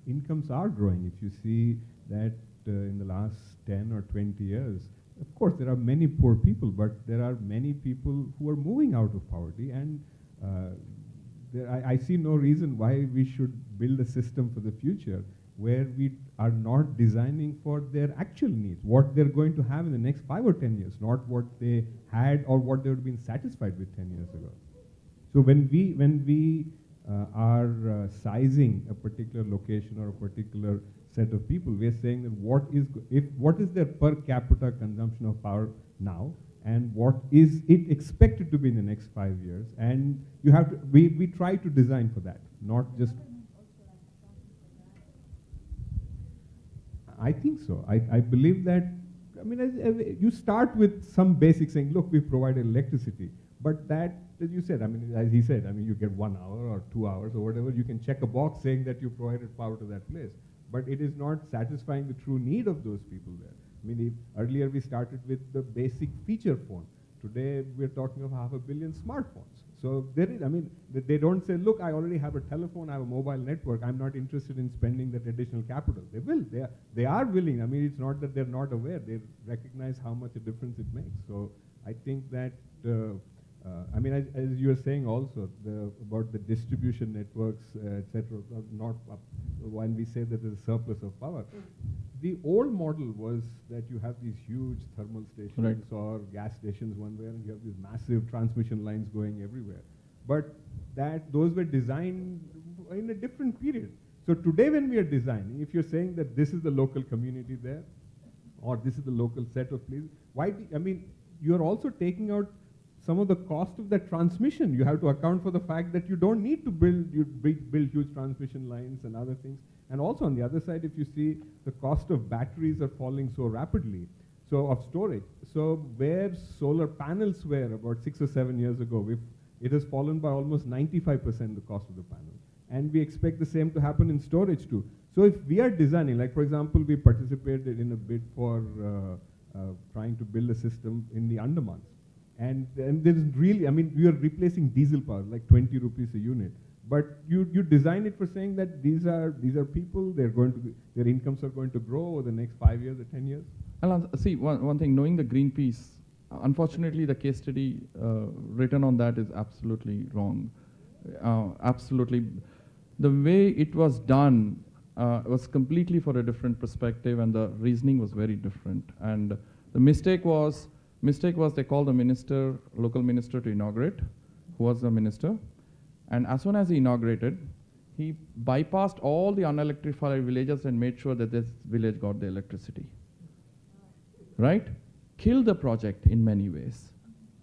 incomes are growing. If you see that in the last 10 or 20 years, of course, there are many poor people, but there are many people who are moving out of poverty, and I see no reason why we should build a system for the future where we are not designing for their actual needs, what they're going to have in the next 5 or 10 years, not what they had or what they would have been satisfied with 10 years ago. So when we are sizing a particular location or a particular set of people, we're saying that what is their per capita consumption of power now, and what is it expected to be in the next 5 years, and you have to, we try to design for that, not just. I think so. I believe that, I mean, as you start with some basic saying, look, we provide electricity, but that, as you said, I mean, as he said, I mean, you get 1 hour or 2 hours or whatever, you can check a box saying that you provided power to that place, but it is not satisfying the true need of those people there. I mean, earlier we started with the basic feature phone. Today we're talking of 500 million smartphones. So there is, I mean, they don't say, look, I already have a telephone, I have a mobile network, I'm not interested in spending that additional capital. They will, they are willing. I mean, it's not that they're not aware, they recognize how much a difference it makes. So I think that, I mean, as you were saying also, about the distribution networks, etc., not when we say that there's a surplus of power. The old model was that you have these huge thermal stations or gas stations one way, and you have these massive transmission lines going everywhere. But those were designed in a different period. So today when we are designing, if you're saying that this is the local community there, or this is the local set of places, I mean, you're also taking out some of the cost of that transmission. You have to account for the fact that you don't need to build huge transmission lines and other things. And also on the other side, if you see the cost of batteries are falling so rapidly, so of storage. So where solar panels were about 6 or 7 years ago, it has fallen by almost 95% the cost of the panel. And we expect the same to happen in storage too. So if we are designing, like for example, we participated in a bid for trying to build a system in the Andamans. And there is really, I mean, we are replacing diesel power, like 20 rupees a unit. But you design it for saying that these are people, their incomes are going to grow over the next 5 years or 10 years. And see, one thing, knowing the Greenpeace, unfortunately the case study written on that is absolutely wrong. Absolutely. The way it was done was completely for a different perspective, and the reasoning was very different. And the mistake was they called the local minister to inaugurate, who was the minister. And as soon as he inaugurated, he bypassed all the unelectrified villages and made sure that this village got the electricity. Right? Killed the project in many ways.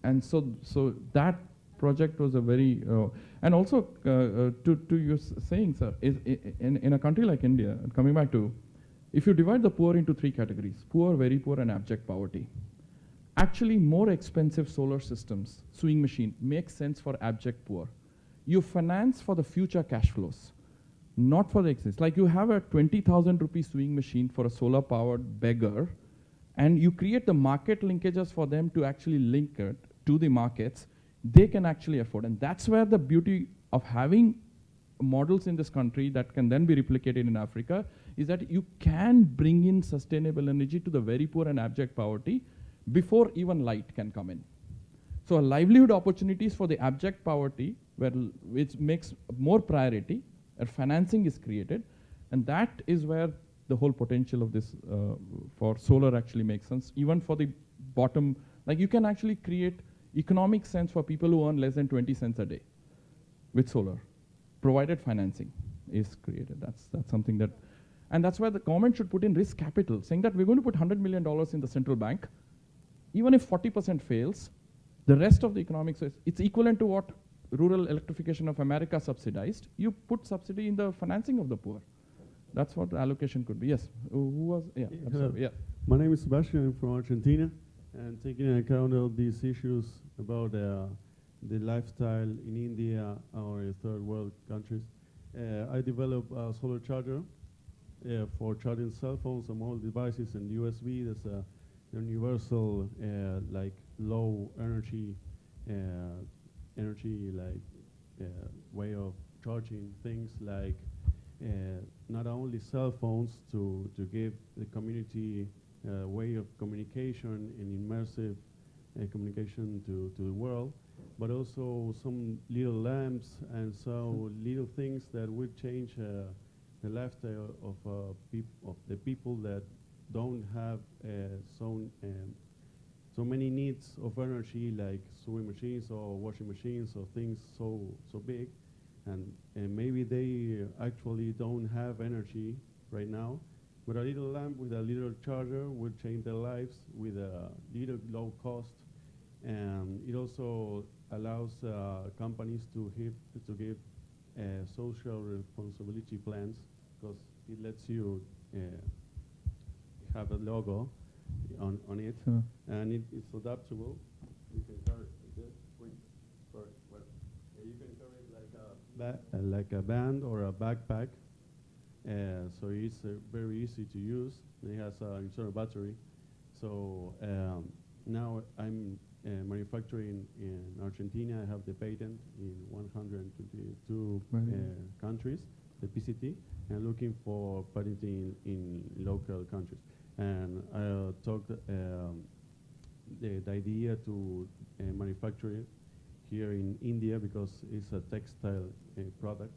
And so that project was a very, and also to your saying, sir, in a country like India, coming back to, if you divide the poor into 3 categories, poor, very poor, and abject poverty, actually more expensive solar systems, sewing machine, makes sense for abject poor. You finance for the future cash flows, not for the existence. Like you have a 20,000 rupee sewing machine for a solar powered beggar, and you create the market linkages for them to actually link it to the markets they can actually afford. And that's where the beauty of having models in this country that can then be replicated in Africa is that you can bring in sustainable energy to the very poor and abject poverty before even light can come in. So livelihood opportunities for the abject poverty, which makes more priority, and financing is created, and that is where the whole potential of this for solar actually makes sense. Even for the bottom, like you can actually create economic sense for people who earn less than 20 cents a day with solar, provided financing is created. That's something that, and that's where the government should put in risk capital, saying that we're going to put $100 million in the central bank. Even if 40% fails, the rest of the economics, it's equivalent to what rural electrification of America subsidized. You put subsidy in the financing of the poor. That's what the allocation could be. Yes, who was, yeah, absolutely, yeah. My name is Sebastian, I'm from Argentina, and taking into account all these issues about the lifestyle in India or in third world countries, I developed a solar charger for charging cell phones and mobile devices and USB. That's a universal, like low energy, way of charging things like not only cell phones to give the community a way of communication and immersive communication to the world, but also some little lamps and so little things that would change the lifestyle of the people that don't have so many needs of energy, like sewing machines or washing machines or things so big, and maybe they actually don't have energy right now, but a little lamp with a little charger would change their lives with a little low cost, and it also allows companies to give social responsibility plans, because it lets you have a logo on it, and it's adaptable. You can carry it like this. Wait, sorry. Well, you can carry it like a band or a backpack. So it's very easy to use. It has an internal battery. So now I'm manufacturing in Argentina. I have the patent in 122 countries, the PCT, and looking for patenting in local countries. And I talked the idea to manufacture it here in India, because it's a textile product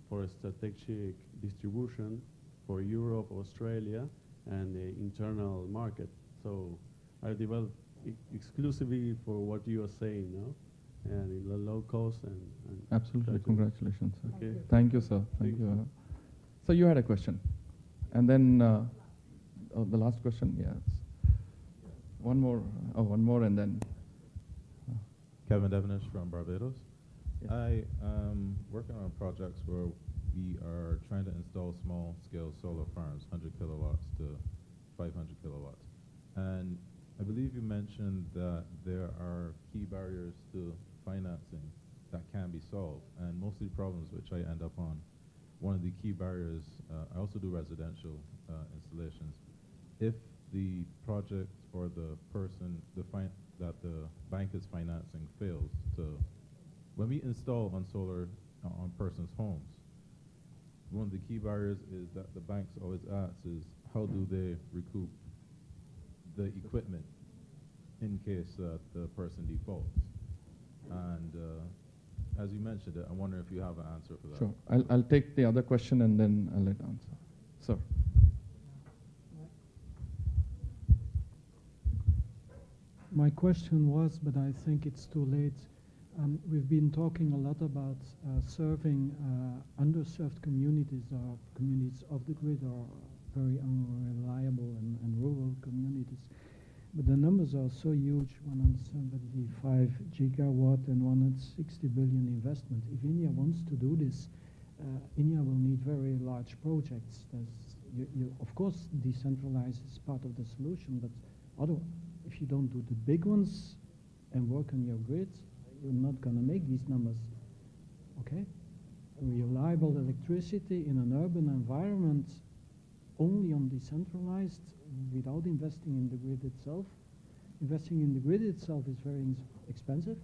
for strategic distribution for Europe, Australia, and the internal market. So I developed exclusively for what you are saying now, and in the low cost and absolutely. Congratulations, sir. Okay. Thank you, sir. Thank you. So you had a question, and then the last question. Yes. One more. One more, and then. Kevin Devenish from Barbados. Yes. I am working on projects where we are trying to install small-scale solar farms, 100 kilowatts to 500 kilowatts. And I believe you mentioned that there are key barriers to financing that can be solved, and most of the problems which I end up on, one of the key barriers, I also do residential installations. If the project or the person that the bank is financing fails to, when we install on solar on persons' homes, one of the key barriers is that the banks always ask is, how do they recoup the equipment in case the person defaults? And as you mentioned it, I wonder if you have an answer for that. Sure. I'll take the other question and then I'll let answer. Sir. My question was, but I think it's too late. We've been talking a lot about serving underserved communities or communities off the grid or very unreliable and rural communities. But the numbers are so huge, 175 gigawatt and 160 billion investment. If India wants to do this, India will need very large projects. Of course, decentralized is part of the solution, but if you don't do the big ones and work on your grids, you're not going to make these numbers, okay? Reliable electricity in an urban environment only on decentralized without investing in the grid itself. Investing in the grid itself is very expensive,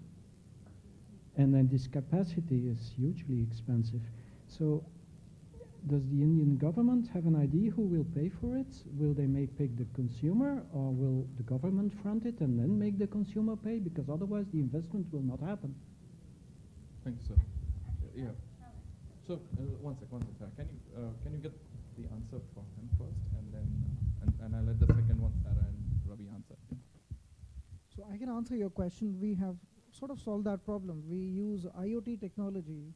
and then this capacity is hugely expensive. So does the Indian government have an idea who will pay for it? Will they pick the consumer, or will the government front it and then make the consumer pay? Because otherwise the investment will not happen. Thank you, sir. Yeah. So one sec. Can you get the answer for him first, and then and I'll let the second one, Sarah and Ravi, answer. So I can answer your question. We have sort of solved that problem. We use IoT technology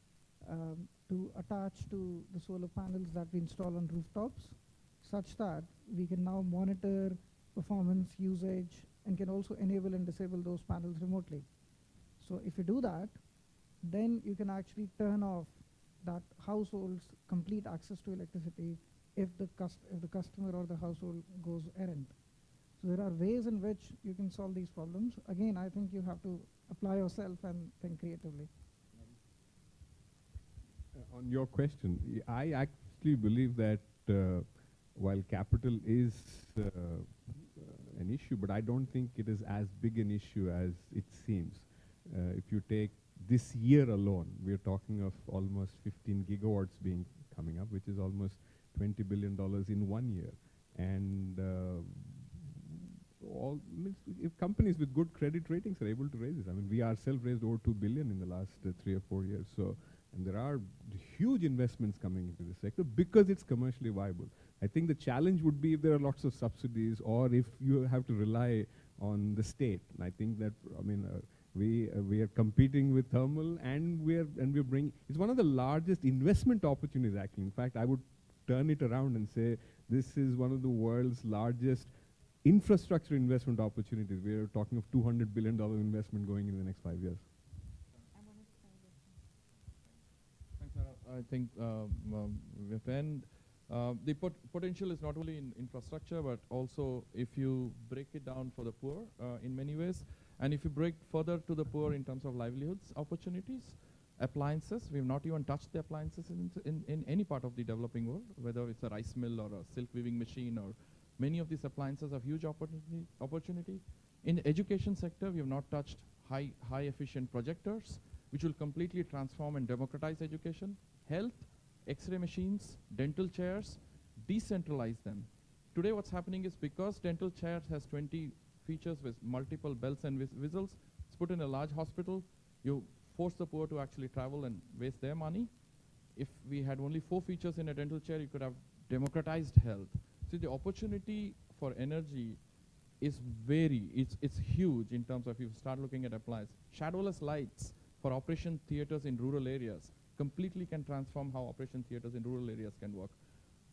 to attach to the solar panels that we install on rooftops, such that we can now monitor performance, usage, and can also enable and disable those panels remotely. So if you do that, then you can actually turn off that household's complete access to electricity if the customer or the household goes errant. So there are ways in which you can solve these problems. Again, I think you have to apply yourself and think creatively. On your question, I actually believe that while capital is an issue, but I don't think it is as big an issue as it seems. If you take this year alone, we're talking of almost 15 gigawatts being coming up, which is almost $20 billion in 1 year. And if companies with good credit ratings are able to raise this, I mean, we ourselves raised over $2 billion in the last 3 or 4 years. So, and there are huge investments coming into this sector because it's commercially viable. I think the challenge would be if there are lots of subsidies or if you have to rely on the state. And I think that, I mean, we are competing with thermal, and we're bringing. It's one of the largest investment opportunities, actually. In fact, I would turn it around and say this is one of the world's largest infrastructure investment opportunities. We are talking of $200 billion investment going in the next 5 years. Thanks, Sarah. I think the potential is not only in infrastructure, but also if you break it down for the poor in many ways, and if you break further to the poor in terms of livelihoods, opportunities, appliances. We've not even touched the appliances in any part of the developing world, whether it's a rice mill or a silk weaving machine, or many of these appliances have huge opportunity. In the education sector, we have not touched high efficient projectors, which will completely transform and democratize education. Health, X-ray machines, dental chairs, decentralize them. Today what's happening is because dental chairs has 20 features with multiple bells and whistles, it's put in a large hospital, you force the poor to actually travel and waste their money. If we had only 4 features in a dental chair, you could have democratized health. So the opportunity for energy is it's huge in terms of if you start looking at appliance. Shadowless lights for operation theaters in rural areas completely can transform how operation theaters in rural areas can work.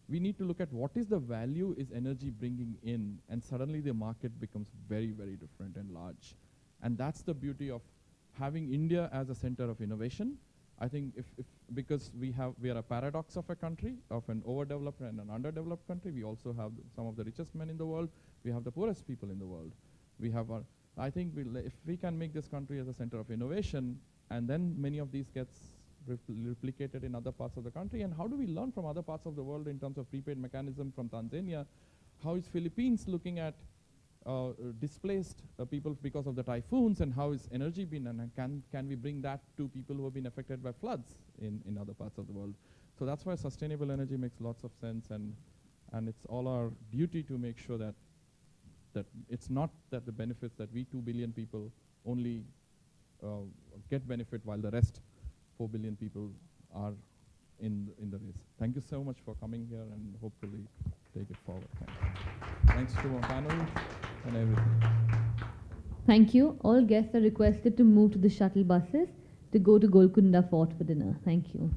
We need to look at what is the value is energy bringing in, and suddenly the market becomes very, very different and large. And that's the beauty of having India as a center of innovation. I think because we are a paradox of a country, of an overdeveloped and an underdeveloped country. We also have some of the richest men in the world. We have the poorest people in the world. We have I think if we can make this country as a center of innovation, and then many of these gets replicated in other parts of the country. And how do we learn from other parts of the world in terms of prepaid mechanism from Tanzania? How is Philippines looking at displaced people because of the typhoons, and how is energy been, and can we bring that to people who have been affected by floods in other parts of the world? So that's why sustainable energy makes lots of sense, and it's all our duty to make sure that it's not that the benefits that we 2 billion people only get benefit while the rest 4 billion people are in the race. Thank you so much for coming here, and hopefully take it forward. Thanks to our panel and everything. Thank you. All guests are requested to move to the shuttle buses to go to Golconda Fort for dinner. Thank you.